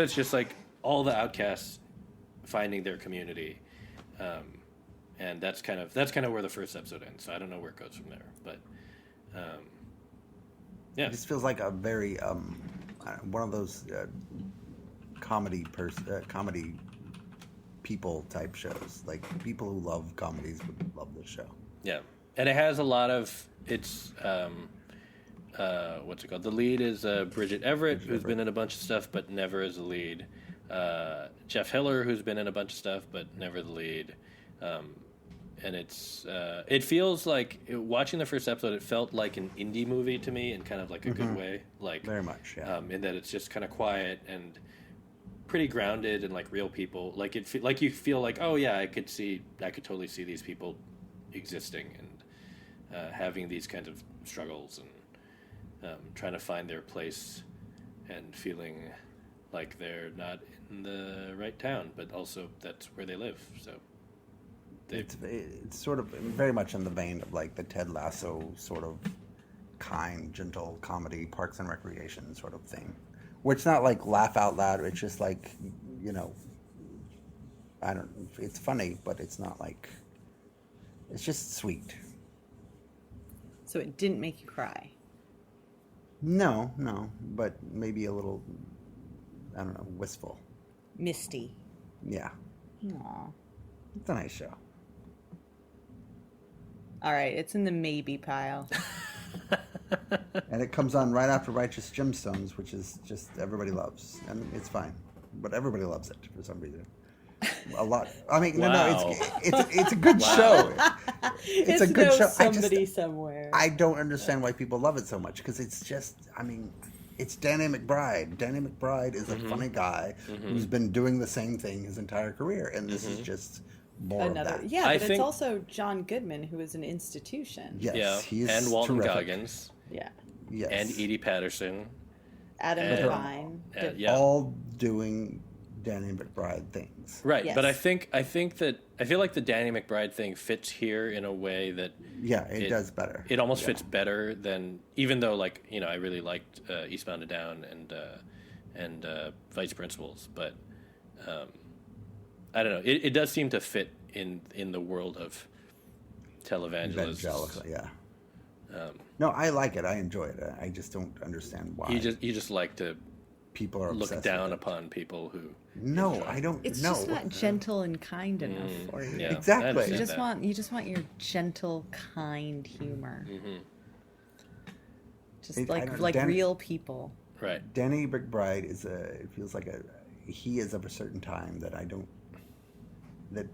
it's just like all the outcasts finding their community, and that's kind of where the first episode ends. So I don't know where it goes from there, but yeah, it just feels like a very one of those comedy people type shows. Like people who love comedies would love this show. Yeah, and it has a lot of what's it called? The lead is Bridget Everett, who's been in a bunch of stuff but never as a lead. Jeff Hiller, who's been in a bunch of stuff but never the lead. And it feels like, watching the first episode, it felt like an indie movie to me in kind of like a good way. Like very much, yeah. In that it's just kind of quiet and pretty grounded and like real people. Like like you feel like, oh yeah, I could totally see these people existing and having these kinds of struggles and trying to find their place and feeling like they're not in the right town, but also that's where they live. So it's sort of very much in the vein of like the Ted Lasso sort of kind, gentle comedy, Parks and Recreation sort of thing, where it's not like laugh out loud. It's just like, it's funny, but it's not like, it's just sweet. So it didn't make you cry? No, but maybe a little, I don't know, wistful. Misty. Yeah. Aw. It's a nice show. All right, it's in the maybe pile. And it comes on right after Righteous Gemstones, which is just everybody loves, and it's fine, but everybody loves it for some reason. A lot. I mean, wow. No, it's a good show. It's a good show. Somebody somewhere. I don't understand why people love it so much, because it's just, it's Danny McBride. Danny McBride is a funny guy who's been doing the same thing his entire career, and this is just more of that. Yeah, but it's also John Goodman, who is an institution. Yes, he is and Walton terrific. Goggins. Yeah. Yes. And Edie Patterson. Adam Devine. All doing Danny McBride things. Right, yes. but I feel like the Danny McBride thing fits here in a way that it does better. It almost fits better than, even though I really liked Eastbound and Down and Vice Principals, but I don't know. It does seem to fit in the world of televangelists. Evangelical, yeah. No, I like it. I enjoy it. I just don't understand why. You just like to people are look down upon people who. No, I don't. It's just not gentle and kind enough for you. Yeah, exactly. You just want your gentle, kind humor. Mm-hmm. Just like real people. Right. Danny McBride it feels like he is of a certain time that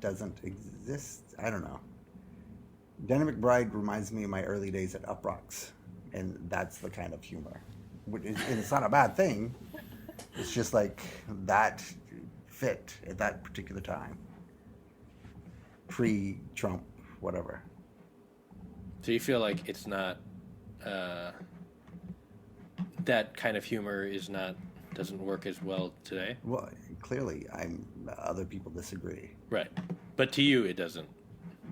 doesn't exist. I don't know. Danny McBride reminds me of my early days at Uprocks, and that's the kind of humor. And it's not a bad thing. It's just like that fit at that particular time. Pre-Trump, whatever. So you feel like it's not that kind of humor doesn't work as well today? Well, clearly, other people disagree. Right, but to you, it doesn't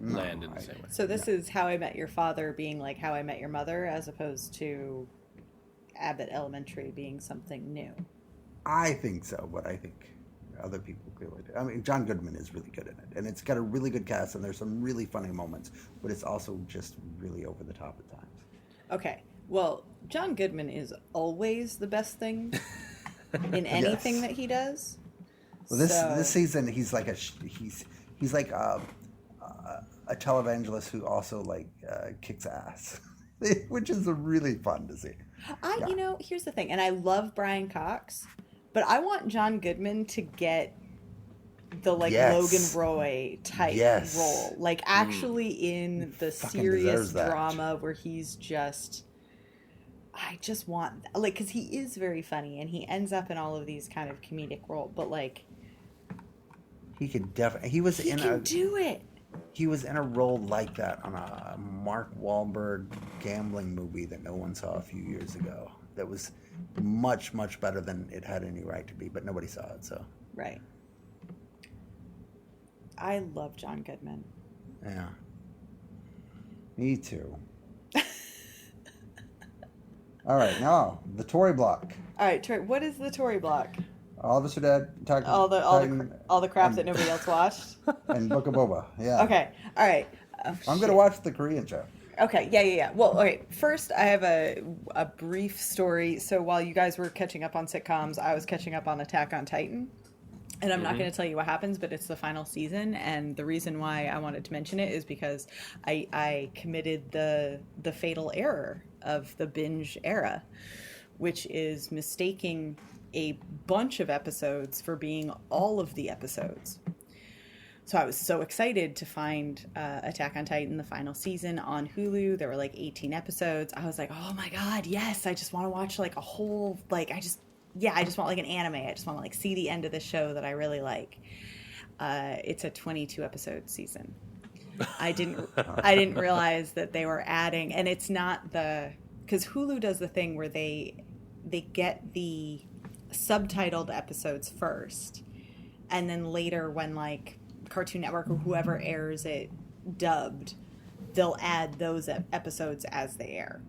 land in the same way. So this is How I Met Your Father being like How I Met Your Mother, as opposed to Abbott Elementary being something new. I think so, but I think other people clearly do. I mean, John Goodman is really good in it, and it's got a really good cast, and there's some really funny moments, but it's also just really over the top at times. Okay, well, John Goodman is always the best thing in anything that he does. Well, this season he's like a televangelist who also kicks ass, which is really fun to see. Here's the thing, and I love Brian Cox, but I want John Goodman to get the like Yes. Logan Roy type Yes. role, like actually in the fucking serious deserves that. drama where he's just, I just want, like, because he is very funny and he ends up in all of these kind of comedic roles, but like He could definitely. He was he in can do it. He was in a role like that on a Mark Wahlberg gambling movie that no one saw a few years ago. That was much, much better than it had any right to be, but nobody saw it. So Right. I love John Goodman. yeah, me too. All right, now the Tory block. All right, Troy, what is the Tory block? All of Us Are Dead. All the crap that nobody else watched. And Book of Boba. Yeah. Okay. All right. Oh, I'm gonna watch the Korean show. Okay. Yeah. Well, okay. First, I have a brief story. So while you guys were catching up on sitcoms, I was catching up on Attack on Titan. And I'm not going to tell you what happens, but it's the final season. And the reason why I wanted to mention it is because I committed the fatal error of the binge era, which is mistaking a bunch of episodes for being all of the episodes. So I was so excited to find Attack on Titan, the final season on Hulu. There were like 18 episodes. I was like, oh my God, yes. I just want to watch like a whole, like, I just want like an anime. I just want to like see the end of the show that I really like. It's a 22 episode season. I didn't realize that they were adding, and it's not because Hulu does the thing where they get the subtitled episodes first, and then later when like Cartoon Network or whoever airs it dubbed, they'll add those episodes as they air.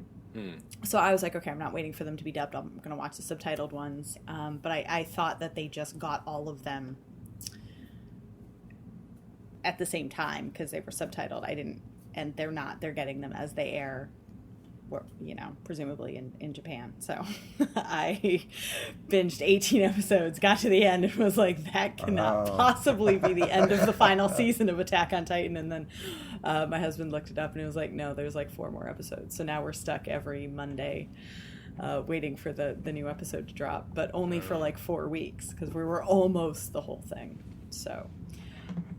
So I was like, okay, I'm not waiting for them to be dubbed. I'm going to watch the subtitled ones. But I thought that they just got all of them at the same time because they were subtitled. I didn't, and they're not. They're getting them as they air, presumably in Japan. So I binged 18 episodes, got to the end, and was like, that cannot possibly be the end of the final season of Attack on Titan. And then my husband looked it up, and he was like, no, there's like 4 more episodes. So now we're stuck every Monday waiting for the new episode to drop, but only for like 4 weeks because we were almost the whole thing. So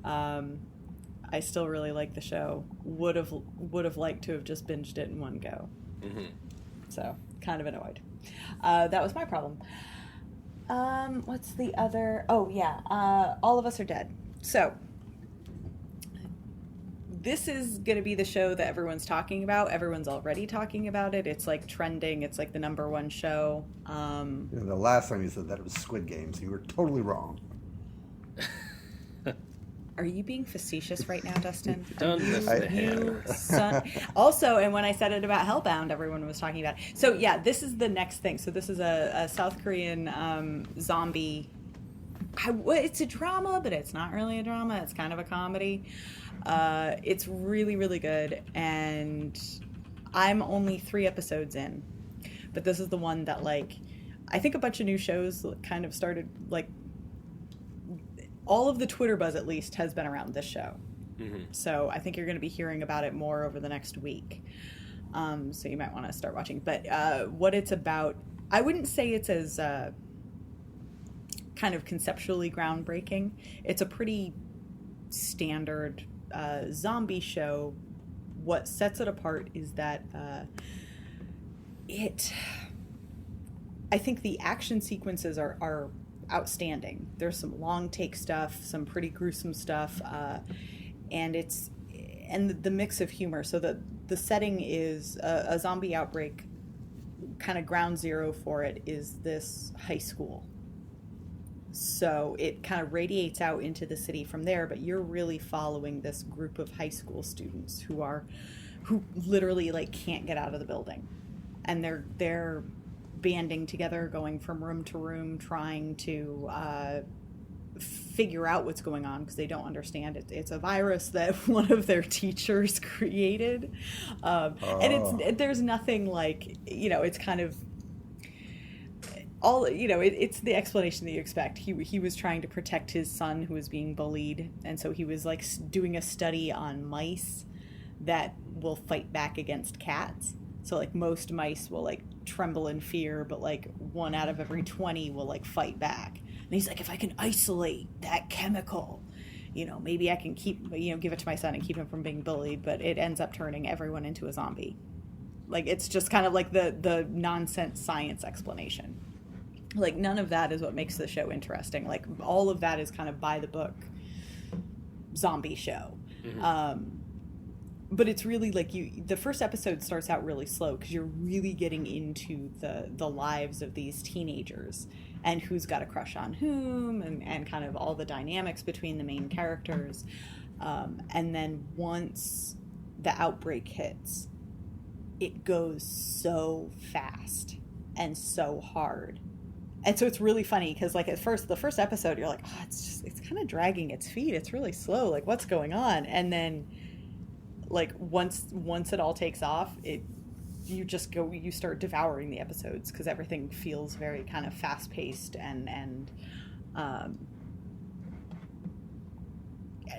I still really like the show. Would have liked to have just binged it in one go. So kind of annoyed. That was my problem. What's the other? Oh yeah, All of Us Are Dead. So this is going to be the show that everyone's talking about. Everyone's already talking about it. It's like trending. It's like the #1 show. The last time you said that it was Squid Games, you were totally wrong. Are you being facetious right now, Dustin? Don't miss the hammer. Also, and when I said it about Hellbound, everyone was talking about it. So yeah, this is the next thing. So this is a South Korean zombie. It's a drama, but it's not really a drama. It's kind of a comedy. It's really, really good. And I'm only 3 episodes in. But this is the one that, like, I think a bunch of new shows kind of started, like, all of the Twitter buzz, at least, has been around this show. So I think you're going to be hearing about it more over the next week. So you might want to start watching. But what it's about, I wouldn't say it's as kind of conceptually groundbreaking. It's a pretty standard zombie show. What sets it apart is that I think the action sequences are outstanding. There's some long take stuff, some pretty gruesome stuff, and the mix of humor. So the setting is a zombie outbreak. Kind of ground zero for it is this high school. So it kind of radiates out into the city from there, but you're really following this group of high school students who literally like can't get out of the building, and they're banding together, going from room to room, trying to figure out what's going on because they don't understand it. It's a virus that one of their teachers created, and there's nothing like, it's kind of all, it's the explanation that you expect. He was trying to protect his son who was being bullied, and so he was like doing a study on mice that will fight back against cats. So like most mice will like tremble in fear, but like 1 out of every 20 will like fight back. he's like, if I can isolate that chemical, maybe I can give it to my son and keep him from being bullied, but it ends up turning everyone into a zombie. Like, it's just kind of like the nonsense science explanation. Like, none of that is what makes the show interesting. Like, all of that is kind of by the book zombie show. Mm-hmm. But it's really like the first episode starts out really slow because you're really getting into the lives of these teenagers and who's got a crush on whom and kind of all the dynamics between the main characters. And then once the outbreak hits, it goes so fast and so hard. And so it's really funny because, like, the first episode, you're like, oh, it's kind of dragging its feet. It's really slow. Like, what's going on? And then, like, once it all takes off, you start devouring the episodes because everything feels very kind of fast paced and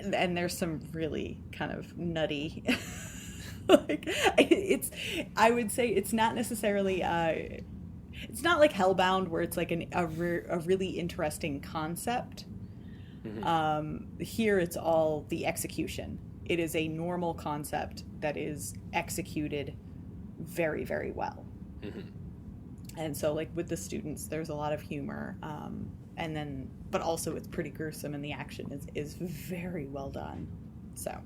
there's some really kind of nutty. Like, I would say it's not necessarily. It's not like Hellbound where it's like a really interesting concept. Mm-hmm. Here it's all the execution. It is a normal concept that is executed very, very well. Mm-hmm. And so, like, with the students, there's a lot of humor. But also it's pretty gruesome and the action is very well done. So.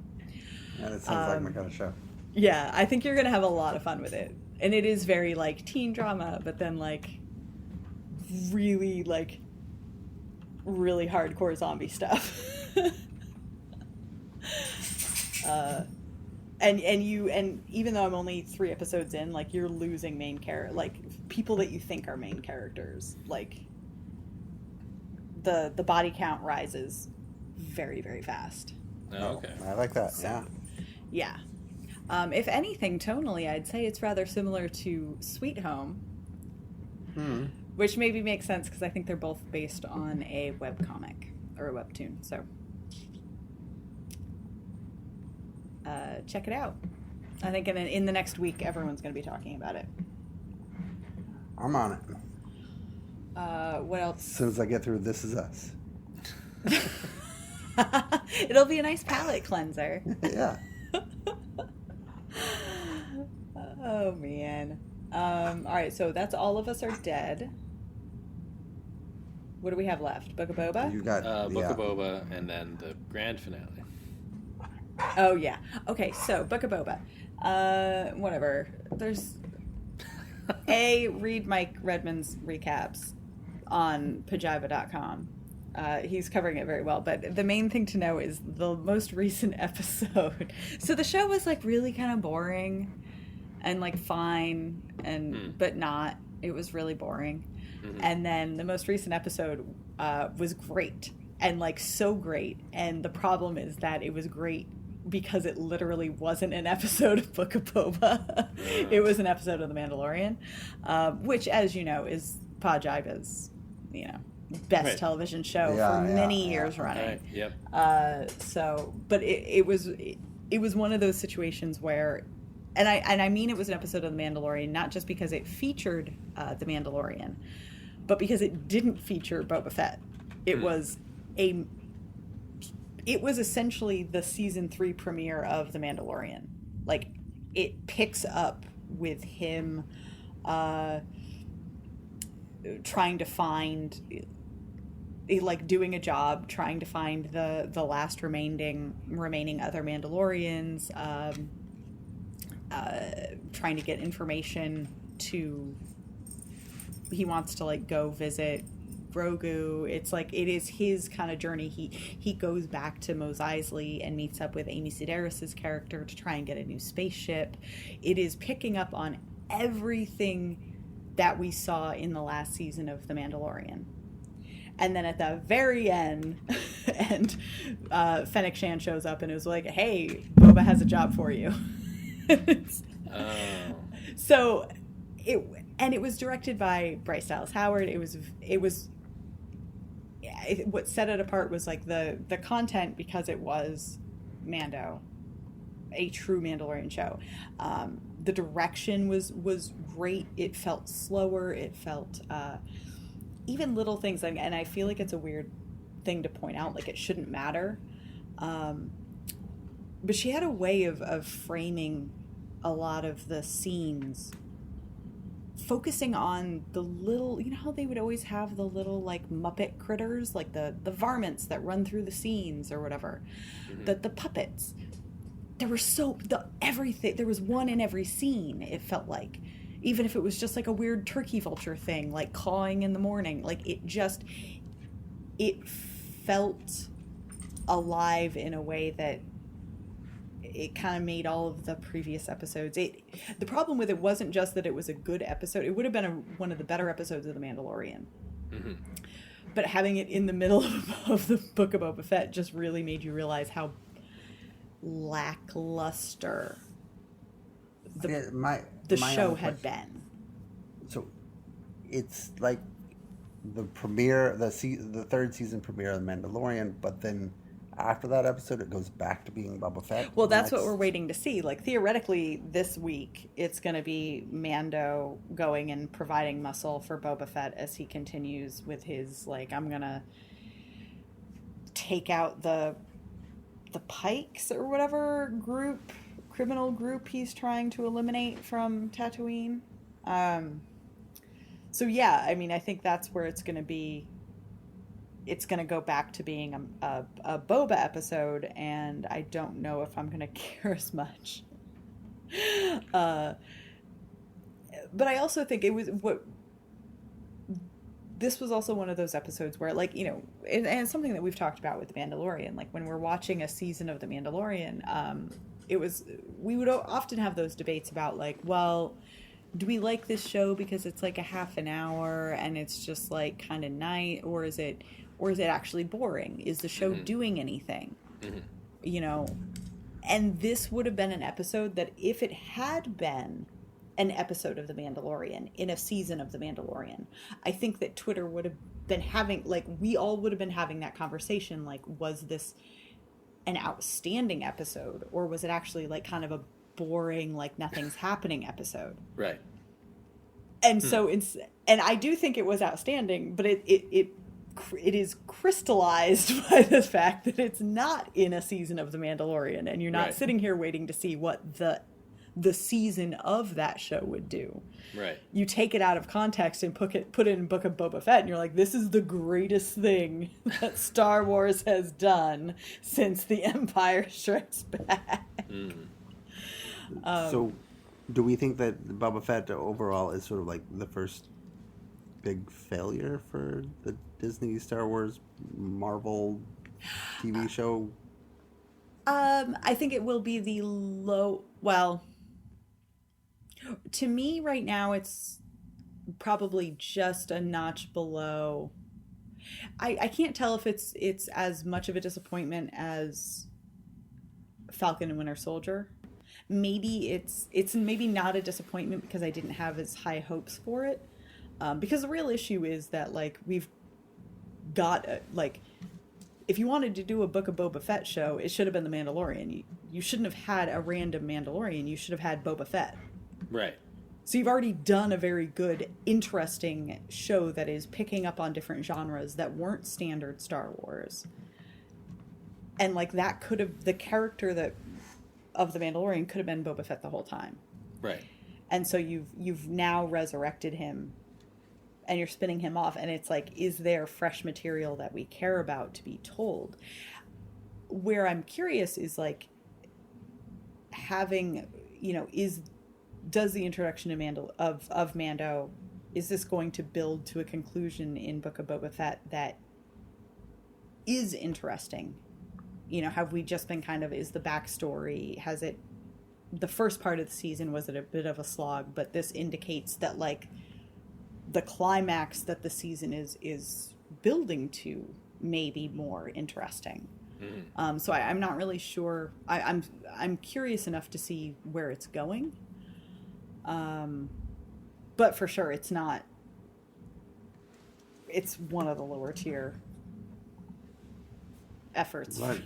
Yeah, that sounds like my kind of show. Yeah, I think you're going to have a lot of fun with it. And it is very, like, teen drama, but then, like, really hardcore zombie stuff. And even though I'm only 3 episodes in, like, you're losing main character, like, people that you think are main characters. Like, the body count rises very, very fast. Oh, okay. I like that. So, yeah. If anything, tonally, I'd say it's rather similar to Sweet Home, which maybe makes sense because I think they're both based on a webcomic or a webtoon. So check it out. I think in the next week, everyone's going to be talking about it. I'm on it. What else? As soon as I get through This Is Us. It'll be a nice palate cleanser. Yeah. Oh, man. All right, so that's All of Us Are Dead. What do we have left? Book of Boba? You got Book of Boba, and then the grand finale. Oh, yeah. Okay, so Book of Boba. Whatever. There's... read Mike Redman's recaps on pajiva.com. He's covering it very well, but the main thing to know is the most recent episode. So the show was, like, really kind of boring and, like, fine, but not. It was really boring. Mm-hmm. And then the most recent episode was great, and, like, so great. And the problem is that it was great because it literally wasn't an episode of Book of Boba. It was an episode of The Mandalorian, which, as you know, is Pajiva's, best television show for many years running. Yep. But it was one of those situations where, and I mean, it was an episode of The Mandalorian, not just because it featured The Mandalorian, but because it didn't feature Boba Fett. It was essentially the season 3 premiere of The Mandalorian. Like, it picks up with him trying to find, like, doing a job, trying to find the last remaining other Mandalorians, trying to get information he wants to, like, go visit Grogu. It's like, it is his kind of journey. He goes back to Mos Eisley and meets up with Amy Sedaris' character to try and get a new spaceship. It is picking up on everything that we saw in the last season of The Mandalorian. And then at the very end, Fennec Shand shows up and is like, hey, Boba has a job for you. So it was directed by Bryce Dallas Howard. What set it apart was, like, the content, because it was Mando, a true Mandalorian show. The direction was great. It felt slower. It felt even little things, and I feel like it's a weird thing to point out, like it shouldn't matter. But she had a way of framing a lot of the scenes, focusing on the little, you know how they would always have the little like Muppet critters, like the varmints that run through the scenes or whatever, the puppets. There were everything. There was one in every scene, it felt like. Even if it was just like a weird turkey vulture thing, like cawing in the morning, like it felt alive in a way that it kind of made all of the previous episodes. The problem with it wasn't just that it was a good episode. It would have been one of the better episodes of The Mandalorian. Mm-hmm. But having it in the middle of the Book of Boba Fett just really made you realize how lackluster the show had been. So it's like the premiere, the third season premiere of The Mandalorian, but then after that episode, it goes back to being Boba Fett. Well, that's what we're waiting to see. Like, theoretically, this week, it's going to be Mando going and providing muscle for Boba Fett as he continues with his, like, I'm going to take out the Pikes or whatever criminal group he's trying to eliminate from Tatooine. So, yeah, I mean, I think that's where it's going to be. It's going to go back to being a Boba episode, and I don't know if I'm going to care as much. But I also think this was also one of those episodes where, like, you know, and it's something that we've talked about with The Mandalorian. Like, when we're watching a season of The Mandalorian, we would often have those debates about, like, well, do we like this show because it's like a half an hour and it's just like kind of night, or is it actually boring? Is the show doing anything? Mm-hmm. You know, and this would have been an episode that, if it had been an episode of The Mandalorian in a season of The Mandalorian, I think that Twitter would have been having, like, we all would have been having that conversation, like, was this an outstanding episode, or was it actually like kind of a boring, like nothing's happening episode? Right. And so and I do think it was outstanding, but it is crystallized by the fact that it's not in a season of The Mandalorian, and you're not sitting here waiting to see what the season of that show would do. Right. You take it out of context and put it in Book of Boba Fett, and you're like, this is the greatest thing that Star Wars has done since The Empire Strikes Back. So do we think that Boba Fett overall is sort of like the first big failure for the Disney Star Wars Marvel TV show? I think it will be the to me right now it's probably just a notch below. I can't tell if it's as much of a disappointment as Falcon and Winter Soldier. Maybe it's maybe not a disappointment because I didn't have as high hopes for it. Because the real issue is that, like, we've got like, if you wanted to do a Book of Boba Fett show, it should have been The Mandalorian. You shouldn't have had a random Mandalorian. You should have had Boba Fett. Right. So you've already done a very good, interesting show that is picking up on different genres that weren't standard Star Wars. And, like, that could have, the character of The Mandalorian could have been Boba Fett the whole time. Right. And so you've now resurrected him, and you're spinning him off, and it's like, is there fresh material that we care about to be told? Where I'm curious is, like, having, you know, does the introduction of Mando, is this going to build to a conclusion in Book of Boba Fett that is interesting? You know, have we just been kind of, is the backstory, has it, the first part of the season, was it a bit of a slog, but this indicates that, like, the climax that the season is building to may be more interesting. Mm-hmm. So I'm not really sure. I'm curious enough to see where it's going. But for sure, it's not. It's one of the lower tier efforts. I've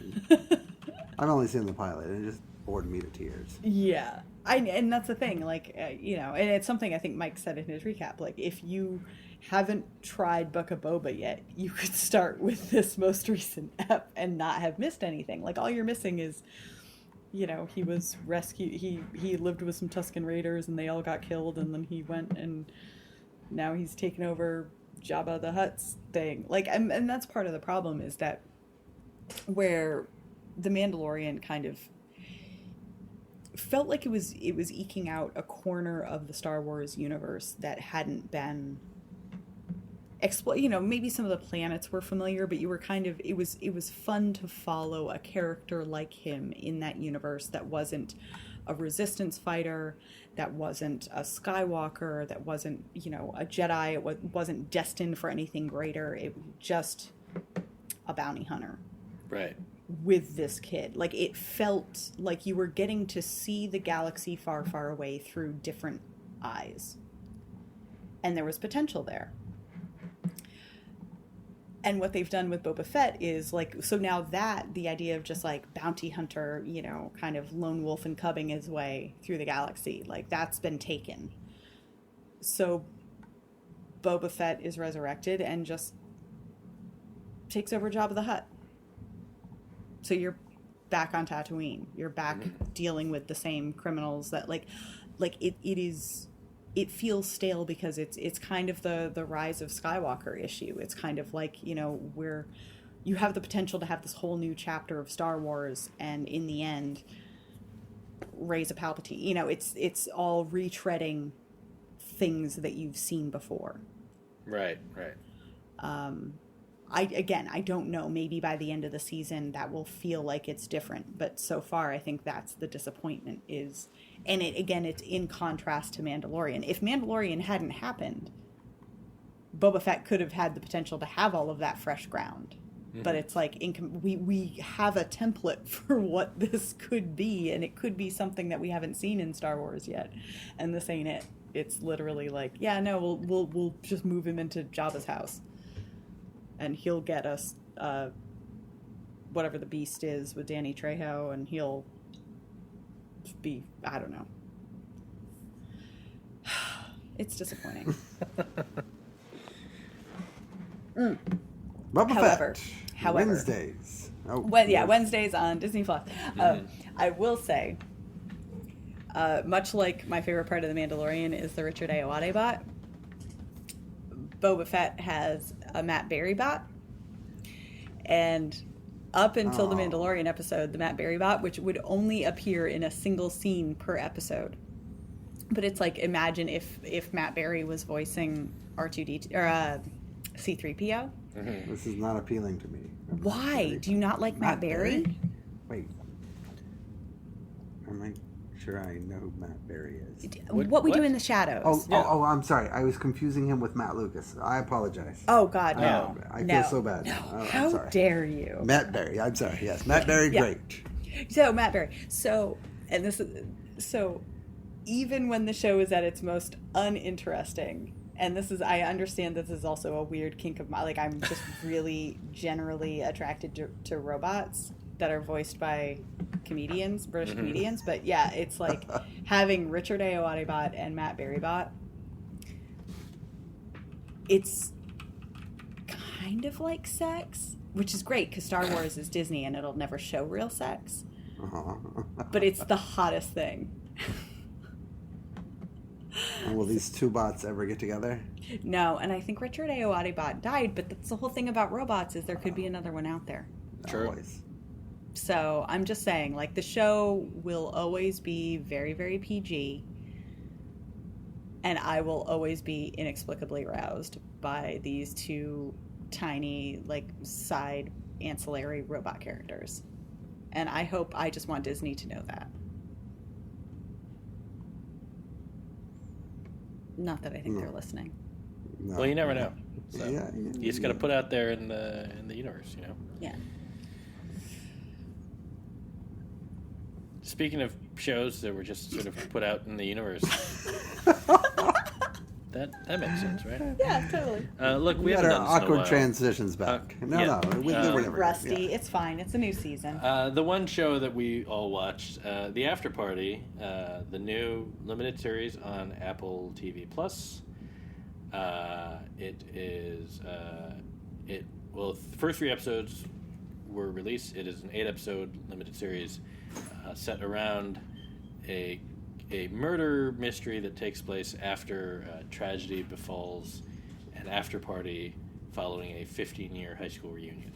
only seen the pilot, and it just bored me to tears. Yeah. And that's the thing, like, you know, and it's something I think Mike said in his recap. Like, if you haven't tried Book of Boba yet, you could start with this most recent ep and not have missed anything. Like, all you're missing is, you know, he was rescued. He lived with some Tusken Raiders and they all got killed, and then he went and now he's taken over Jabba the Hutt's thing. Like, and that's part of the problem, is that where The Mandalorian kind of felt like it was eking out a corner of the Star Wars universe that hadn't been you know, maybe some of the planets were familiar, but you were kind of, it was fun to follow a character like him in that universe that wasn't a resistance fighter, that wasn't a Skywalker, that wasn't, you know, a Jedi, it wasn't destined for anything greater. It was just a bounty hunter. Right. With this kid. Like, it felt like you were getting to see the galaxy far, far away through different eyes. And there was potential there. And what they've done with Boba Fett is, like, so now that the idea of just, like, bounty hunter, you know, kind of lone wolf and cubbing his way through the galaxy, like, that's been taken. So Boba Fett is resurrected and just takes over Jabba the Hutt. So you're back on Tatooine. You're back dealing with the same criminals that, like it feels stale because it's kind of the rise of Skywalker issue. It's kind of like, you know, where you have the potential to have this whole new chapter of Star Wars, and in the end, raise a Palpatine. You know, it's all retreading things that you've seen before. Right. I don't know. Maybe by the end of the season that will feel like it's different. But so far, I think that's the disappointment is. And it's in contrast to Mandalorian. If Mandalorian hadn't happened, Boba Fett could have had the potential to have all of that fresh ground. Mm-hmm. But it's like, we have a template for what this could be. And it could be something that we haven't seen in Star Wars yet. And this ain't it. It's literally like, yeah, no, we'll just move him into Jabba's house. And he'll get us whatever the beast is with Danny Trejo, and he'll be, I don't know. It's disappointing. However, Wednesdays. Oh, Wednesdays on Disney Plus. I will say, much like my favorite part of The Mandalorian is the Richard Ayoade bot, Boba Fett has a Matt Berry bot, and up until the Mandalorian episode, the Matt Berry bot, which would only appear in a single scene per episode, but it's like, imagine if Matt Berry was voicing R2D or C-3PO. Mm-hmm. This is not appealing to me. Why do you not like Matt Berry? Wait, I'm not sure I know who Matt Berry is. What we do in the shadows. Oh, I'm sorry. I was confusing him with Matt Lucas. I apologize. Oh, God, no. I feel so bad. No. Oh, How dare you? Matt Berry. I'm sorry. Yes, Matt Berry, great. So, Matt Berry. Even when the show is at its most uninteresting, and I understand this is also a weird kink of mine. Like, I'm just really generally attracted to robots that are voiced by comedians, British comedians. But yeah, it's like having Richard Ayoade bot and Matt Berry bot. It's kind of like sex, which is great because Star Wars is Disney and it'll never show real sex. But it's the hottest thing. And will these two bots ever get together? No, and I think Richard Ayoade bot died, but that's the whole thing about robots is there could be another one out there. True. Always. So I'm just saying, like, the show will always be very, very PG, and I will always be inexplicably aroused by these two tiny, like, side ancillary robot characters. And I just want Disney to know that. Not that I think they're listening. No. Well, you never know. So Yeah, you just got to put out there in the universe, you know. Yeah. Speaking of shows that were just sort of put out in the universe, That makes sense, right? Yeah, totally. Look, we got haven't our done this in a awkward while. transitions back. No, we're never Rusty. It's fine. It's a new season. The one show that we all watched, the Afterparty, the new limited series on Apple TV Plus. It is the first 3 episodes were released. It is an 8-episode limited series set around a murder mystery that takes place after tragedy befalls an after-party following a 15-year high school reunion.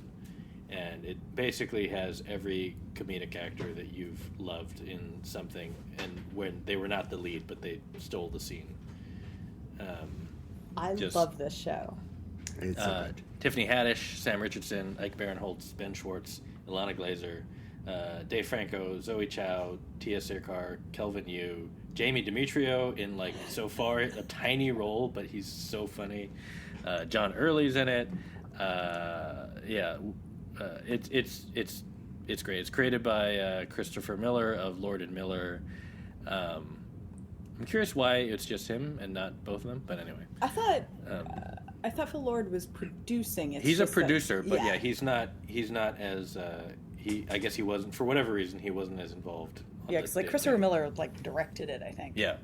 And it basically has every comedic actor that you've loved in something, and when they were not the lead, but they stole the scene. I love this show. It's Tiffany Haddish, Sam Richardson, Ike Barinholtz, Ben Schwartz, Ilana Glazer, Dave Franco, Zoe Chow, Tia Sircar, Kelvin Yu, Jamie Demetrio in so far a tiny role, but he's so funny. John Early's in it. It's great. It's created by Christopher Miller of Lord and Miller. I'm curious why it's just him and not both of them, but anyway. I thought Phil Lord was producing. He's a producer, but he's not as I guess he wasn't, for whatever reason, he wasn't as involved. Yeah, because Christopher Miller directed it, I think. Yeah.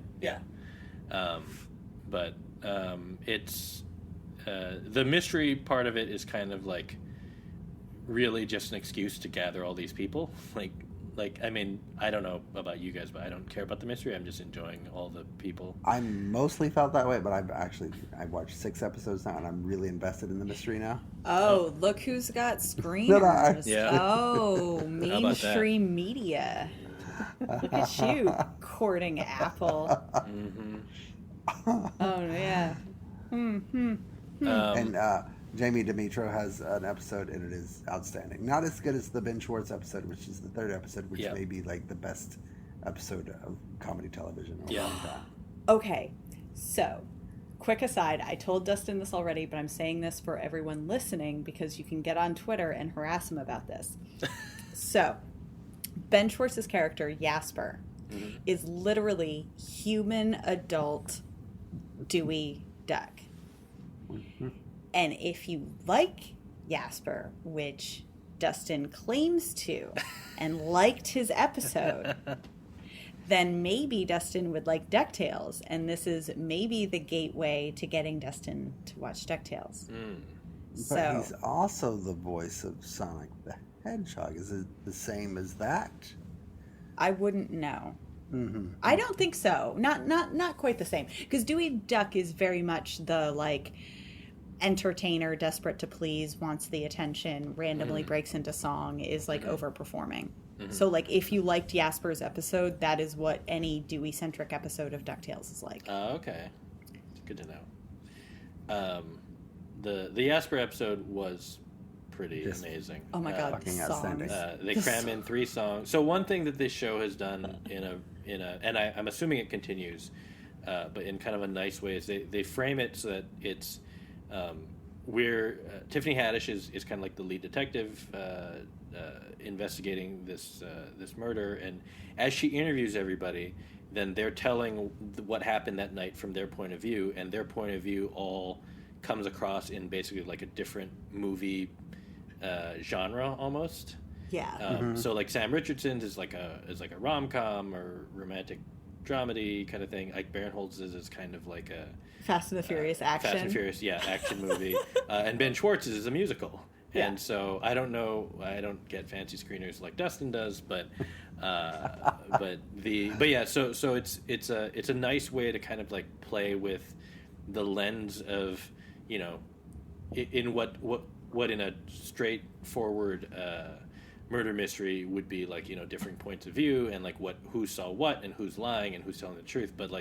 But it's the mystery part of it is kind of really just an excuse to gather all these people. I mean, I don't know about you guys, but I don't care about the mystery. I'm just enjoying all the people. I mostly felt that way, but I've watched 6 episodes now, and I'm really invested in the mystery now. Oh, look who's got screeners. Yeah. Oh, mainstream media. Look at you, courting Apple. Mm-hmm. Oh, yeah. And Jamie Demetrio has an episode, and it is outstanding. Not as good as the Ben Schwartz episode, which is the 3rd episode, which may be the best episode of comedy television over a long time. Okay, so quick aside, I told Dustin this already, but I'm saying this for everyone listening because you can get on Twitter and harass him about this. So, Ben Schwartz's character, Jasper, is literally human adult Dewey Duck. And if you like Jasper, which Dustin claims to, and liked his episode, then maybe Dustin would like DuckTales, and this is maybe the gateway to getting Dustin to watch DuckTales. But he's also the voice of Sonic the Hedgehog. Is it the same as that? I wouldn't know. Mm-hmm. I don't think so. Not quite the same. Because Dewey Duck is very much the entertainer, desperate to please, wants the attention, randomly breaks into song, is overperforming. So if you liked Jasper's episode, that is what any Dewey centric episode of DuckTales is like. Okay, good to know. The Jasper episode was pretty amazing. Oh my god, songs. They cram in 3 songs. So one thing that this show has done and I'm assuming it continues, but in kind of a nice way, is they frame it so that it's Tiffany Haddish is kind of like the lead detective investigating this murder, and as she interviews everybody, then they're telling what happened that night from their point of view, and their point of view all comes across in basically a different movie genre almost. Yeah. So Sam Richardson's is like a rom-com or romantic dramedy kind of thing. Ike Barinholtz is kind of like a Fast and the Furious action. Fast and Furious, action movie. And Ben Schwartz's is a musical. Yeah. And so I don't know. I don't get fancy screeners like Dustin does, but So it's a nice way to kind of play with the lens of in what in a straightforward murder mystery would be different points of view and who saw what and who's lying and who's telling the truth, but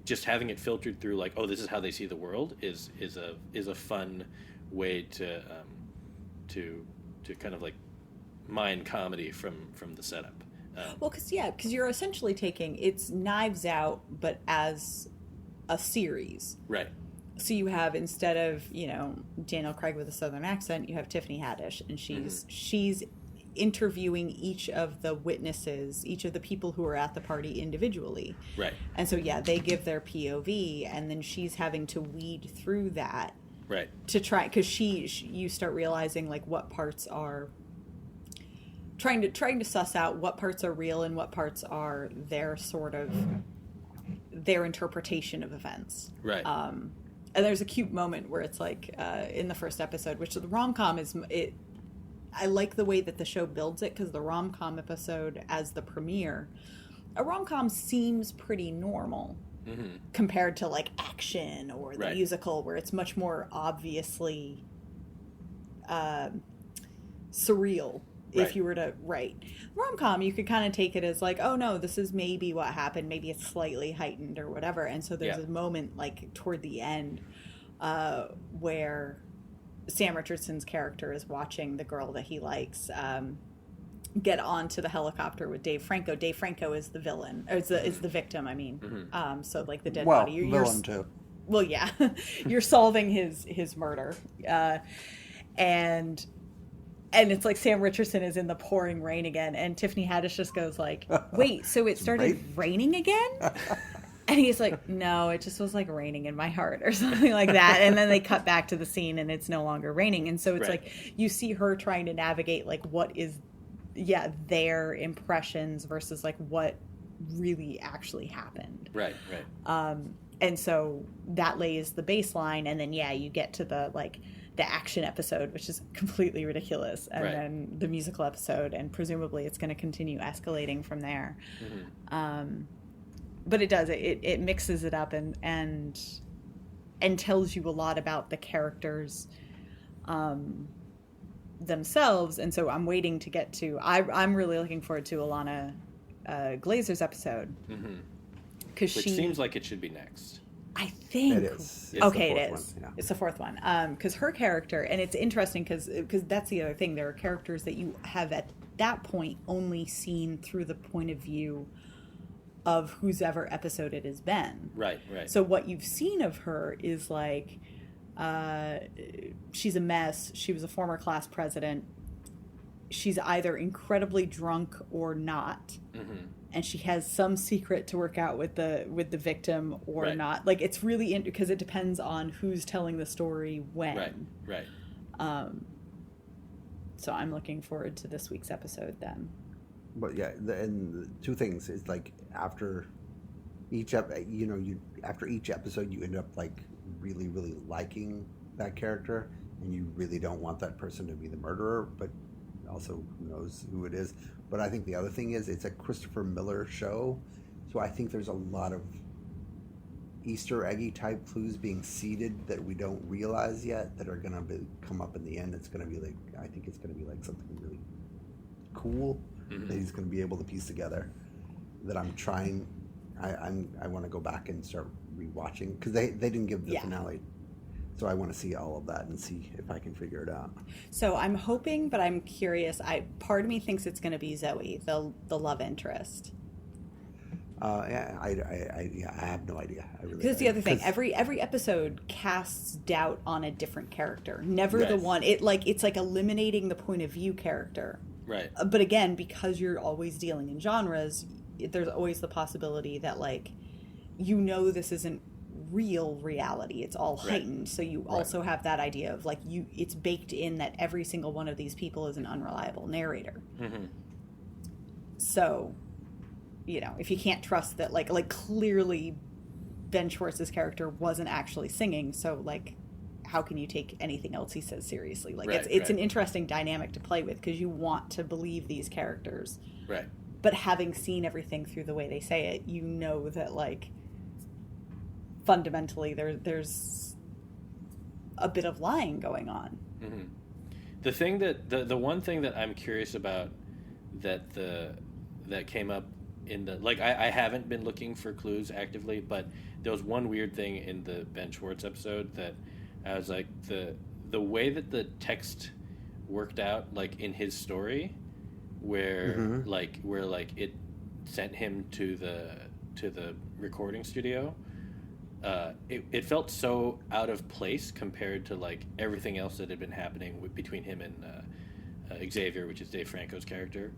just having it filtered through this is how they see the world is a fun way to kind of mine comedy from the setup. Because you're essentially taking it's Knives Out but as a series, right? So you have, instead of Daniel Craig with a southern accent, you have Tiffany Haddish, and she's interviewing each of the witnesses, each of the people who are at the party individually. Right. And so, yeah, they give their POV, and then she's having to weed through that. Right. To try, because you start realizing, like, what parts are trying to suss out what parts are real and what parts are their sort of their interpretation of events. Right. And there's a cute moment where it's like in the first episode, which the rom-com is it. I like the way that the show builds it, because the rom-com episode as the premiere, a rom-com seems pretty normal compared to like action or the musical, where it's much more obviously surreal. If you were to write rom-com, you could kind of take it as like, oh no, this is maybe what happened, maybe it's slightly heightened or whatever. And so there's a moment like toward the end where Sam Richardson's character is watching the girl that he likes get onto the helicopter with Dave Franco. Dave Franco is the villain, or is the victim, I mean. So like the dead body. You're villain too. Well, yeah. You're solving his murder. And it's like Sam Richardson is in the pouring rain again, and Tiffany Haddish just goes like, wait, so it started raining again? And he's like, no, it just was like raining in my heart or something like that. And then they cut back to the scene and it's no longer raining. And so it's like you see her trying to navigate like what is, their impressions versus like what really actually happened. Right. And so that lays the baseline. And then, you get to the action episode, which is completely ridiculous. And then the musical episode, and presumably it's going to continue escalating from there. But it does. It mixes it up and tells you a lot about the characters themselves. And so I'm waiting to get to. I'm really looking forward to Alana Glazer's episode, because which seems like it should be next. I think it is. Okay, it is. Yeah. It's the fourth one. Because her character, and it's interesting because that's the other thing. There are characters that you have at that point only seen through the point of view of whose ever episode it has been. Right. So what you've seen of her is like, she's a mess. She was a former class president. She's either incredibly drunk or not. And she has some secret to work out with the victim or not. Like, it's really because it depends on who's telling the story when. Right. So I'm looking forward to this week's episode then. But and two things is like after each after each episode you end up like really really liking that character, and you really don't want that person to be the murderer, but also who knows who it is. But I think the other thing is it's a Christopher Miller show, so I think there's a lot of Easter eggy type clues being seeded that we don't realize yet that are going to come up in the end. It's going to be like, I think it's going to be like something really cool that he's going to be able to piece together. That I'm trying. I want to go back and start rewatching, because they didn't give the finale. So I want to see all of that and see if I can figure it out. So I'm hoping, but I'm curious. Part of me thinks it's going to be Zoe, the love interest. I have no idea. Because it's the other thing. Every episode casts doubt on a different character. Never the one. It's like eliminating the point of view character. Right. But again, because you're always dealing in genres, there's always the possibility that this isn't real reality. It's all heightened. So you also have that idea of it's baked in that every single one of these people is an unreliable narrator. So, if you can't trust that, clearly Ben Schwartz's character wasn't actually singing, so how can you take anything else he says seriously? It's an interesting dynamic to play with, because you want to believe these characters. Right. But having seen everything through the way they say it, you know that fundamentally there's a bit of lying going on. The thing the one thing that I'm curious about that came up in the I haven't been looking for clues actively, but there was one weird thing in the Ben Schwartz episode that I was like, the way that the text worked out in his story, where it sent him to the recording studio. It felt so out of place compared to everything else that had been happening between him and Xavier, which is Dave Franco's character,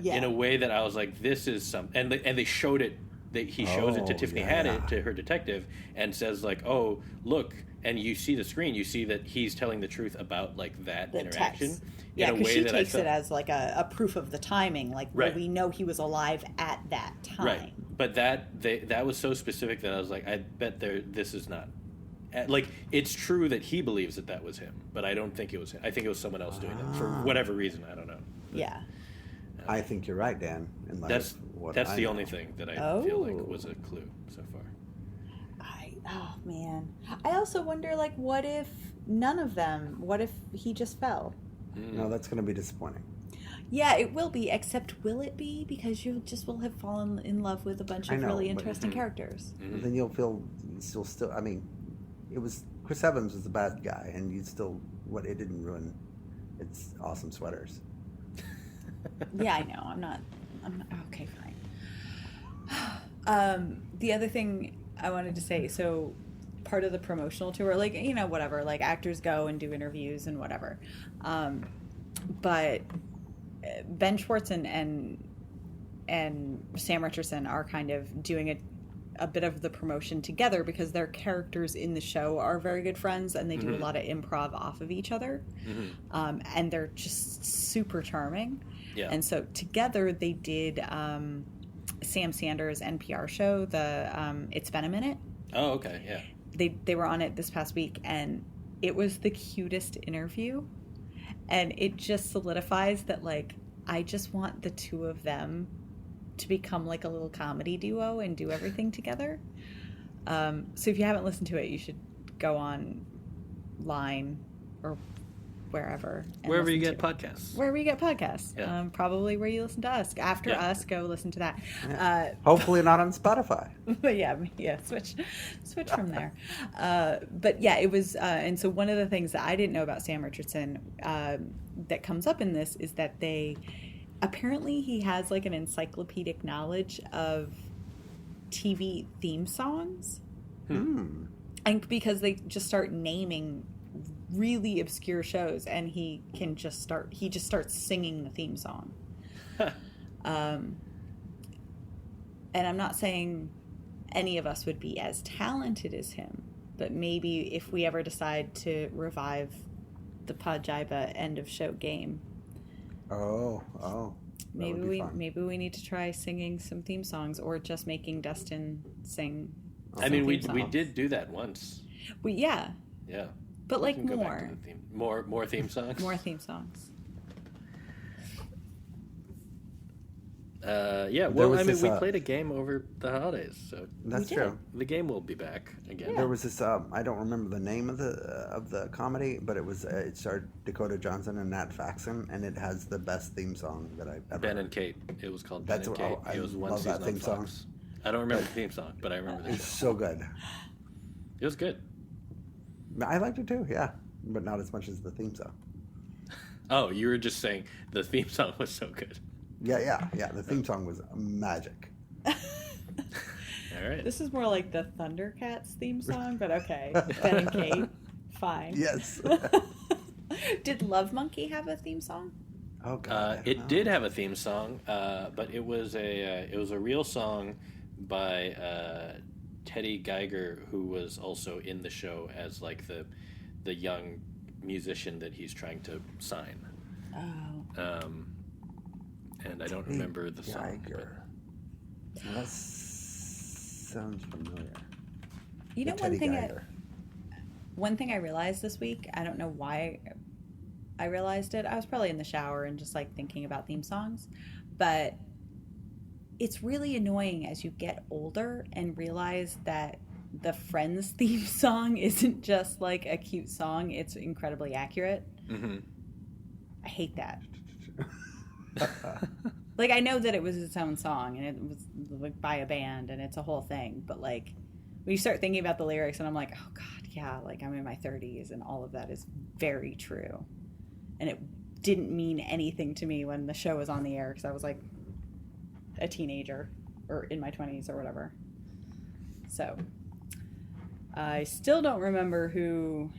in a way that I was like, this is some, and they showed it. He shows it to Tiffany Haddish, to her detective, and says like, "Oh, look," and you see the screen. You see that he's telling the truth about like that the interaction. Text. Yeah, because she takes it as like a proof of the timing. Like, well, we know he was alive at that time. Right, but that was so specific that I was like, I bet this is not. Like, it's true that he believes that was him, but I don't think it was him. I think it was someone else doing it for whatever reason. I don't know. But, yeah. I think you're right, Dan. That's the only thing that I feel like was a clue so far. Oh man, I also wonder, like, what if none of them? What if he just fell? No, that's going to be disappointing. Yeah, it will be. Except, will it be? Because you just will have fallen in love with a bunch of really interesting characters. But then you'll still. I mean, it was Chris Evans was the bad guy, and it didn't ruin its awesome sweaters. Yeah, I know. I'm not okay, fine. The other thing I wanted to say, so part of the promotional tour, like, whatever, like actors go and do interviews and whatever. But Ben Schwartz and Sam Richardson are kind of doing a bit of the promotion together because their characters in the show are very good friends and they do a lot of improv off of each other. And they're just super charming. Yeah. And so together they did Sam Sanders' NPR show, the It's Been a Minute. Oh, okay, yeah. They were on it this past week, and it was the cutest interview. And it just solidifies that, like, I just want the two of them to become like a little comedy duo and do everything together. So if you haven't listened to it, you should go online or wherever you get podcasts. Wherever you get podcasts. Yeah. Probably where you listen to us. After us, go listen to that. Yeah. Hopefully not on Spotify. But yeah, switch from there. But yeah, it was, and so one of the things that I didn't know about Sam Richardson that comes up in this is that apparently he has like an encyclopedic knowledge of TV theme songs. And because they just start naming really obscure shows, and he just starts singing the theme song. And I'm not saying any of us would be as talented as him, but maybe if we ever decide to revive the Pajiba end of show game, maybe we need to try singing some theme songs, or just making Dustin sing. I mean, we did do that once. Yeah. But like more theme songs. More theme songs. Yeah. Well, I mean, we played a game over the holidays, so that's true. The game will be back again. Yeah. There was this. I don't remember the name of the comedy, but it starred Dakota Johnson and Nat Faxon, and it has the best theme song that I've ever. Ben and Kate. It was called Ben and Kate. It was one season on Fox. I don't remember the theme song, but I remember the show. It's so good. It was good. I liked it too, yeah, but not as much as the theme song. Oh, you were just saying the theme song was so good. Yeah. The theme song was magic. All right. This is more like the Thundercats theme song, but okay. Ben and Kate, fine. Yes. Did Love Monkey have a theme song? Oh God. It did have a theme song, but it was a real song by Teddy Geiger, who was also in the show as like the young musician that he's trying to sign. Oh. And I don't remember the song. Geiger. That sounds familiar. You know, one thing I realized this week, I don't know why I realized it. I was probably in the shower and just like thinking about theme songs, but it's really annoying as you get older and realize that the Friends theme song isn't just like a cute song, it's incredibly accurate. Mm-hmm. I hate that. Like, I know that it was its own song and it was like by a band and it's a whole thing, but like when you start thinking about the lyrics and I'm like, oh God, yeah, like I'm in my 30s and all of that is very true. And it didn't mean anything to me when the show was on the air because I was like a teenager or in my 20s or whatever. So I still don't remember who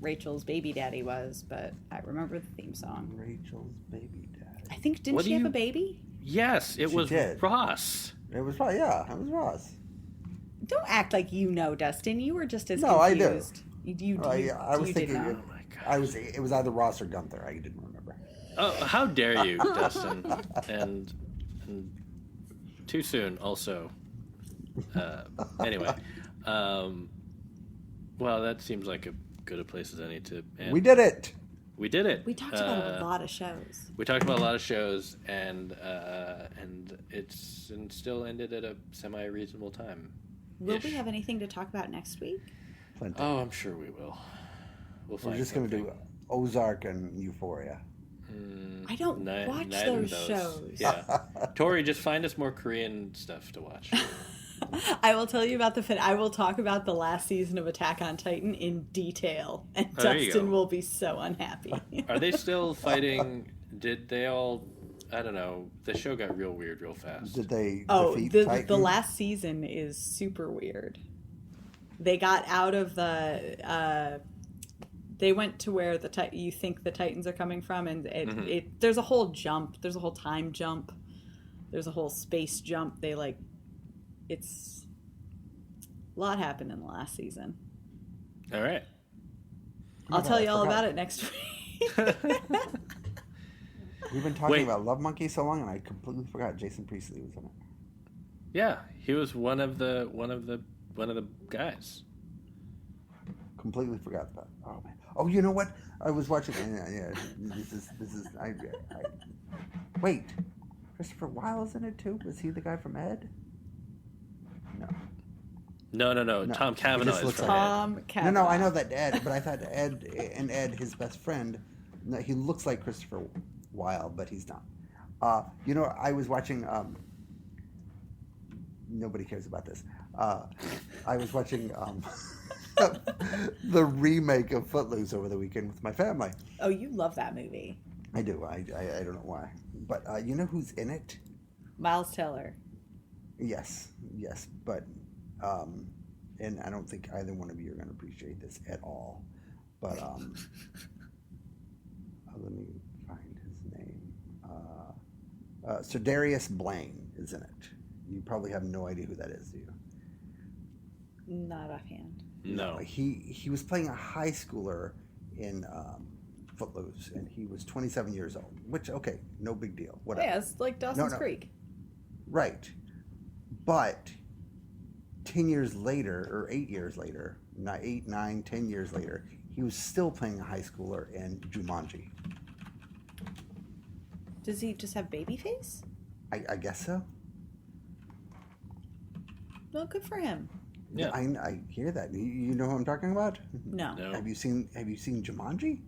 Rachel's baby daddy was, but I remember the theme song. Rachel's baby daddy. I think, didn't she have a baby? Yes, it was Ross. It was Ross, yeah. It was Ross. Don't act like you know, Dustin. You were just as confused. I do. I was thinking know. Oh my God. It was either Ross or Gunther. I didn't remember. Oh, how dare you, Dustin? And too soon, also. Anyway. Well, that seems like as good a place as any to end. We did it! We did it. We talked about a lot of shows. We talked about a lot of shows, and it's still ended at a semi-reasonable time. Will we have anything to talk about next week? Plenty. Oh, I'm sure we will. We're just going to do Ozark and Euphoria. I don't watch those shows. Yeah. Tori, just find us more Korean stuff to watch. I will tell you about I will talk about the last season of Attack on Titan in detail, and Dustin will be so unhappy. Are they still fighting? Did they all? I don't know. The show got real weird real fast. Did they defeat Titan? The last season is super weird. They got out of the. They went to where you think the Titans are coming from, and there's a whole jump. There's a whole time jump. There's a whole space jump. It's a lot happened in the last season. All right. I'll tell you all about it next week. We've been talking about Love Monkey so long, and I completely forgot Jason Priestley was in it. Yeah, he was one of the guys. Completely forgot that. Oh man. Oh, you know what? I was watching. Yeah. This is. Wait. Christopher Weil is in it too. Was he the guy from Ed? No. Tom Cavanaugh is from Tom Ed. Cavanaugh. No, I know that Ed, but I thought Ed, his best friend. No, he looks like Christopher Weil, but he's not. I was watching. Nobody cares about this. I was watching the remake of Footloose over the weekend with my family. Oh, you love that movie. I do. I don't know why, but you know who's in it? Miles Teller. Yes, but and I don't think either one of you are going to appreciate this at all. But let me find his name. Sir Darius Blaine is in it. You probably have no idea who that is, do you? Not offhand. No. He was playing a high schooler in Footloose, and he was 27 years old. Which, okay, no big deal. Whatever. Yeah, it's like Dawson's Creek. Right. But 10 years later, or 8 years later, not 8, 9, 10 years later, he was still playing a high schooler in Jumanji. Does he just have baby face? I guess so. Well, good for him. Yeah. I hear that. You know who I'm talking about? No. Have you seen Jumanji?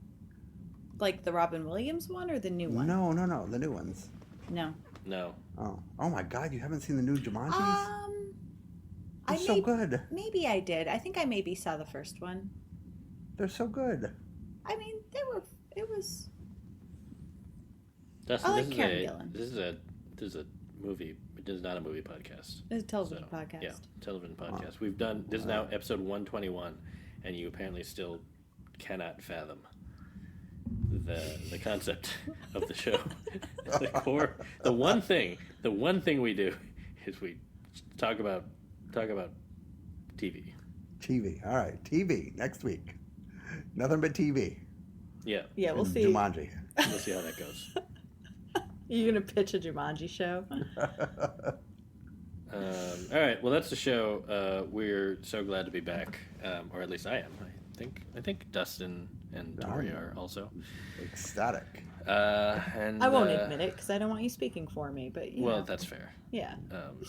Like the Robin Williams one or the new one? No, the new ones. No. Oh my God! You haven't seen the new Jumanjis? They're so good. Maybe I did. I think I maybe saw the first one. They're so good. I mean, it was. Dustin, I like Karen Gillan. This is a movie. It is not a movie podcast. It's a television podcast. Yeah, television podcast. We've done this is now episode 121, and you apparently still cannot fathom the concept of the show. The one thing we do is we talk about TV. TV. All right, TV next week. Nothing but TV. Yeah. Yeah, we'll see. Jumanji. We'll see how that goes. You're gonna pitch a Jumanji show? All right. Well, that's the show. We're so glad to be back, or at least I am. I think Dustin and Tori are also ecstatic. And I won't admit it because I don't want you speaking for me. But well, that's fair. Yeah.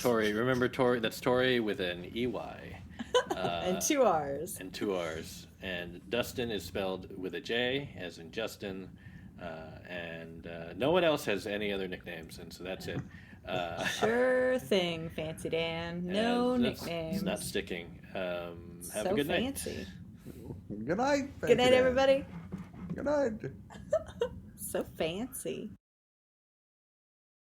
Tori, remember Tori? That's Tori with an EY. And 2 R's. And 2 R's. And Dustin is spelled with a J, as in Justin. And no one else has any other nicknames, and so that's it. Sure thing, Fancy Dan. No nicknames. It's not sticking. Have so a good night. Fancy. Good night. Good night, everybody. Good night. So fancy.